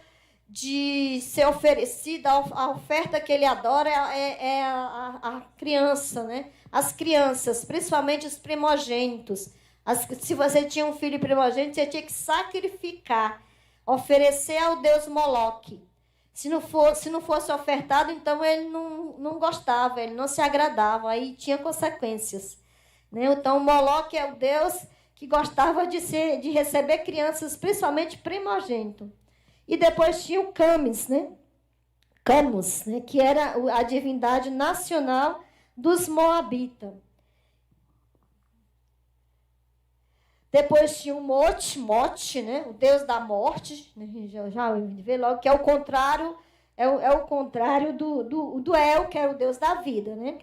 de ser oferecida. A oferta que ele adora é a criança, né? As crianças, principalmente os primogênitos. Se você tinha um filho primogênito, você tinha que sacrificar, oferecer ao deus Moloque. Se não fosse ofertado, então ele não gostava, ele não se agradava, aí tinha consequências, né? Então, Moloque é o deus que gostava de receber crianças, principalmente primogênito. E depois tinha o Camis, né? Camus, né? Que era a divindade nacional dos Moabitas. Depois tinha o Mote, né? O deus da morte, né? Já vê logo que é o contrário, é o contrário do El, que era o deus da vida, né?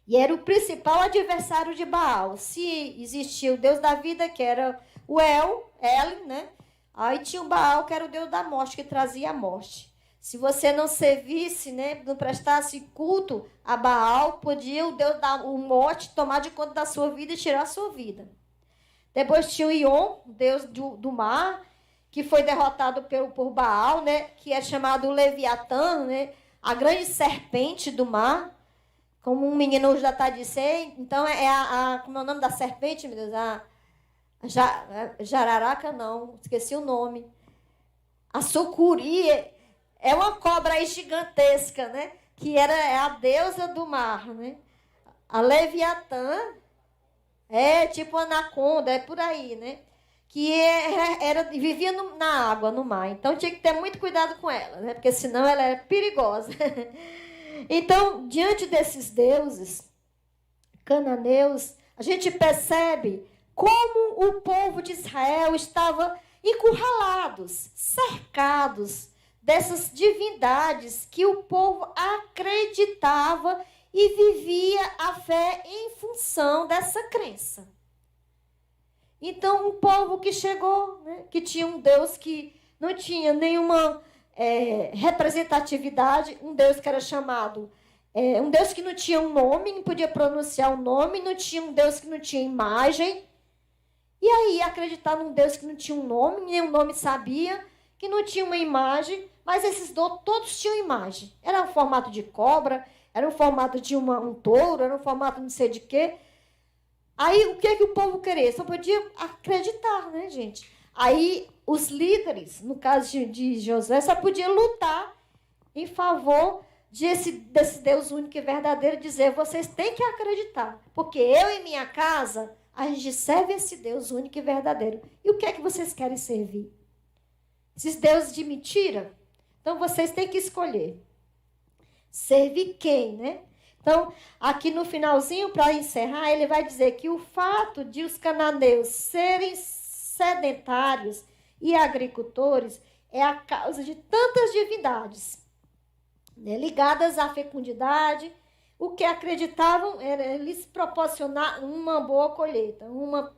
E era o principal adversário de Baal. Se existia o deus da vida, que era o El, né? Aí tinha o Baal, que era o deus da morte, que trazia a morte. Se você não servisse, né, não prestasse culto a Baal, podia o Mote tomar de conta da sua vida e tirar a sua vida. Depois tinha o Ion, deus do mar, que foi derrotado por Baal, né, que é chamado Leviatã, né, a grande serpente do mar. Como um menino já está dizendo, então como é o nome da serpente, meu Deus? Jararaca, não, esqueci o nome. A sucuri é uma cobra aí gigantesca, né? Que é a deusa do mar, né? A Leviatã é tipo anaconda, é por aí, né? Que vivia na água, no mar. Então tinha que ter muito cuidado com ela, né? Porque senão ela é perigosa. Então, diante desses deuses cananeus, a gente percebe como o povo de Israel estava encurralados, cercados dessas divindades que o povo acreditava e vivia a fé em função dessa crença. Então, um povo que chegou, né, que tinha um Deus que não tinha nenhuma representatividade, um Deus que era chamado, um Deus que não tinha um nome, não podia pronunciar um nome, não tinha um Deus que não tinha imagem. E aí acreditar num Deus que não tinha um nome, nem um nome sabia, que não tinha uma imagem, mas esses todos tinham imagem. Era um formato de cobra, era um formato de um touro, era um formato não sei de quê. Aí o que o povo queria? Só podia acreditar, né, gente? Aí os líderes, no caso de Josué, só podiam lutar em favor desse Deus único e verdadeiro, dizer, vocês têm que acreditar, porque eu e minha casa, a gente serve esse Deus único e verdadeiro. E o que é que vocês querem servir? Esses deuses de mentira? Então, vocês têm que escolher. Servir quem, né? Então, aqui no finalzinho, para encerrar, ele vai dizer que o fato de os cananeus serem sedentários e agricultores é a causa de tantas divindades, né, ligadas à fecundidade. O que acreditavam era lhes proporcionar uma boa colheita, uma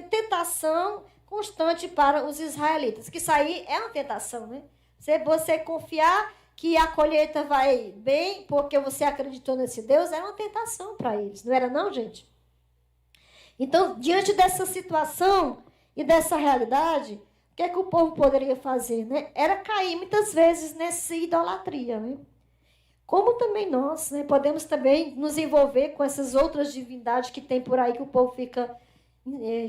tentação constante para os israelitas. Que isso aí é uma tentação, né? Você confiar que a colheita vai bem porque você acreditou nesse Deus, era uma tentação para eles. Não era não, gente? Então, diante dessa situação e dessa realidade, o que é que o povo poderia fazer, né? Era cair muitas vezes nessa idolatria, né? Como também nós, né, podemos também nos envolver com essas outras divindades que tem por aí, que o povo fica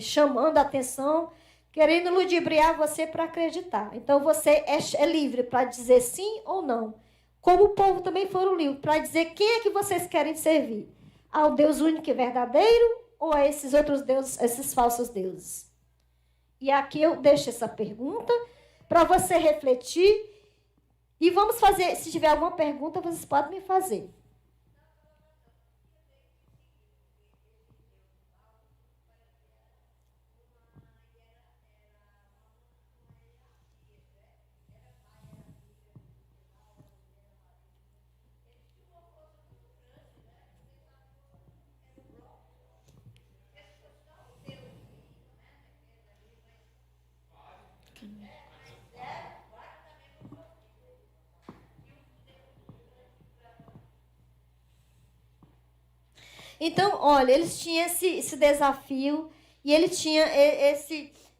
chamando a atenção, querendo ludibriar você para acreditar. Então, você é livre para dizer sim ou não. Como o povo também foram livres para dizer quem é que vocês querem servir. Ao Deus único e verdadeiro ou a esses outros deuses, esses falsos deuses? E aqui eu deixo essa pergunta para você refletir. E vamos fazer, se tiver alguma pergunta, vocês podem me fazer. Então, olha, eles tinham esse desafio e ele tinha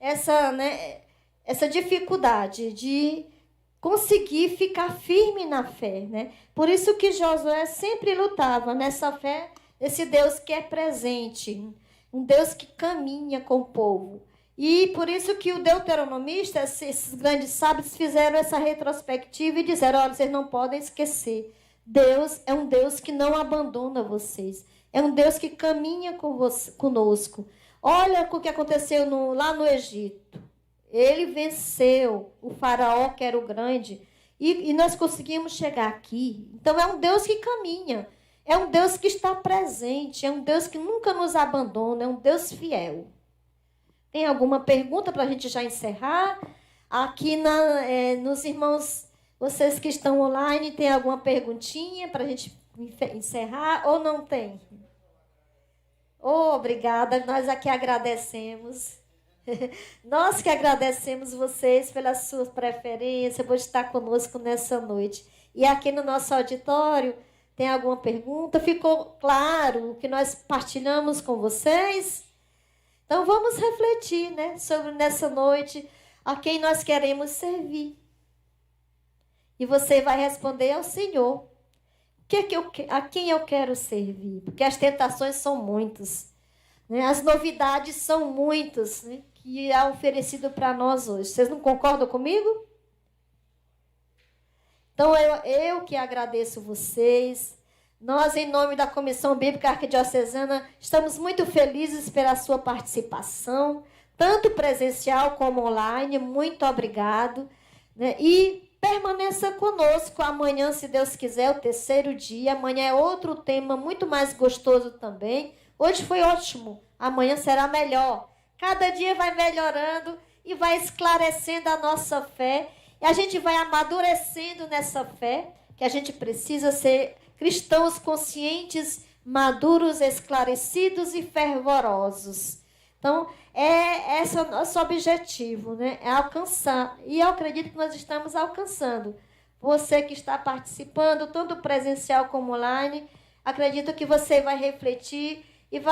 essa dificuldade de conseguir ficar firme na fé, né? Por isso que Josué sempre lutava nessa fé, esse Deus que é presente, um Deus que caminha com o povo. E por isso que o deuteronomista, esses grandes sábios, fizeram essa retrospectiva e disseram, olha, vocês não podem esquecer, Deus é um Deus que não abandona vocês, é um Deus que caminha conosco. Olha o que aconteceu lá no Egito. Ele venceu o faraó, que era o grande, e nós conseguimos chegar aqui. Então, é um Deus que caminha, é um Deus que está presente, é um Deus que nunca nos abandona, é um Deus fiel. Tem alguma pergunta para a gente já encerrar? Aqui nos irmãos, vocês que estão online, tem alguma perguntinha para a gente encerrar ou não tem? Oh, obrigada, nós aqui agradecemos. Nós que agradecemos vocês pela sua preferência, por estar conosco nessa noite. E aqui no nosso auditório, tem alguma pergunta? Ficou claro o que nós partilhamos com vocês? Então vamos refletir, né, sobre nessa noite a quem nós queremos servir. E você vai responder ao Senhor. A quem eu quero servir? Porque as tentações são muitas, né? As novidades são muitas, né, que é oferecido para nós hoje. Vocês não concordam comigo? Então, eu que agradeço vocês. Nós, em nome da Comissão Bíblica Arquidiocesana, estamos muito felizes pela sua participação, tanto presencial como online. Muito obrigado, né? E permaneça conosco amanhã, se Deus quiser, o terceiro dia. Amanhã é outro tema muito mais gostoso também. Hoje foi ótimo, amanhã será melhor. Cada dia vai melhorando e vai esclarecendo a nossa fé. E a gente vai amadurecendo nessa fé, que a gente precisa ser cristãos conscientes, maduros, esclarecidos e fervorosos. Então, esse é o nosso objetivo, né? É alcançar. E eu acredito que nós estamos alcançando. Você que está participando, tanto presencial como online, acredito que você vai refletir e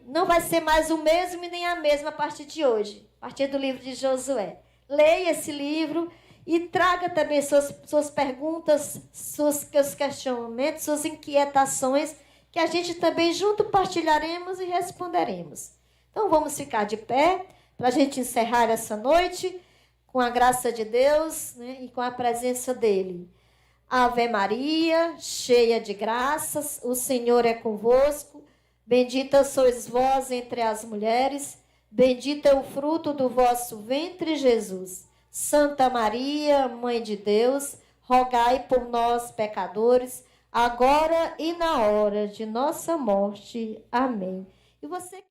não vai ser mais o mesmo e nem a mesma a partir de hoje, a partir do livro de Josué. Leia esse livro e traga também suas perguntas, seus questionamentos, suas inquietações, que a gente também junto partilharemos e responderemos. Então, vamos ficar de pé para a gente encerrar essa noite com a graça de Deus, né, e com a presença dEle. Ave Maria, cheia de graças, o Senhor é convosco. Bendita sois vós entre as mulheres, bendito é o fruto do vosso ventre, Jesus. Santa Maria, Mãe de Deus, rogai por nós, pecadores, agora e na hora de nossa morte. Amém. E você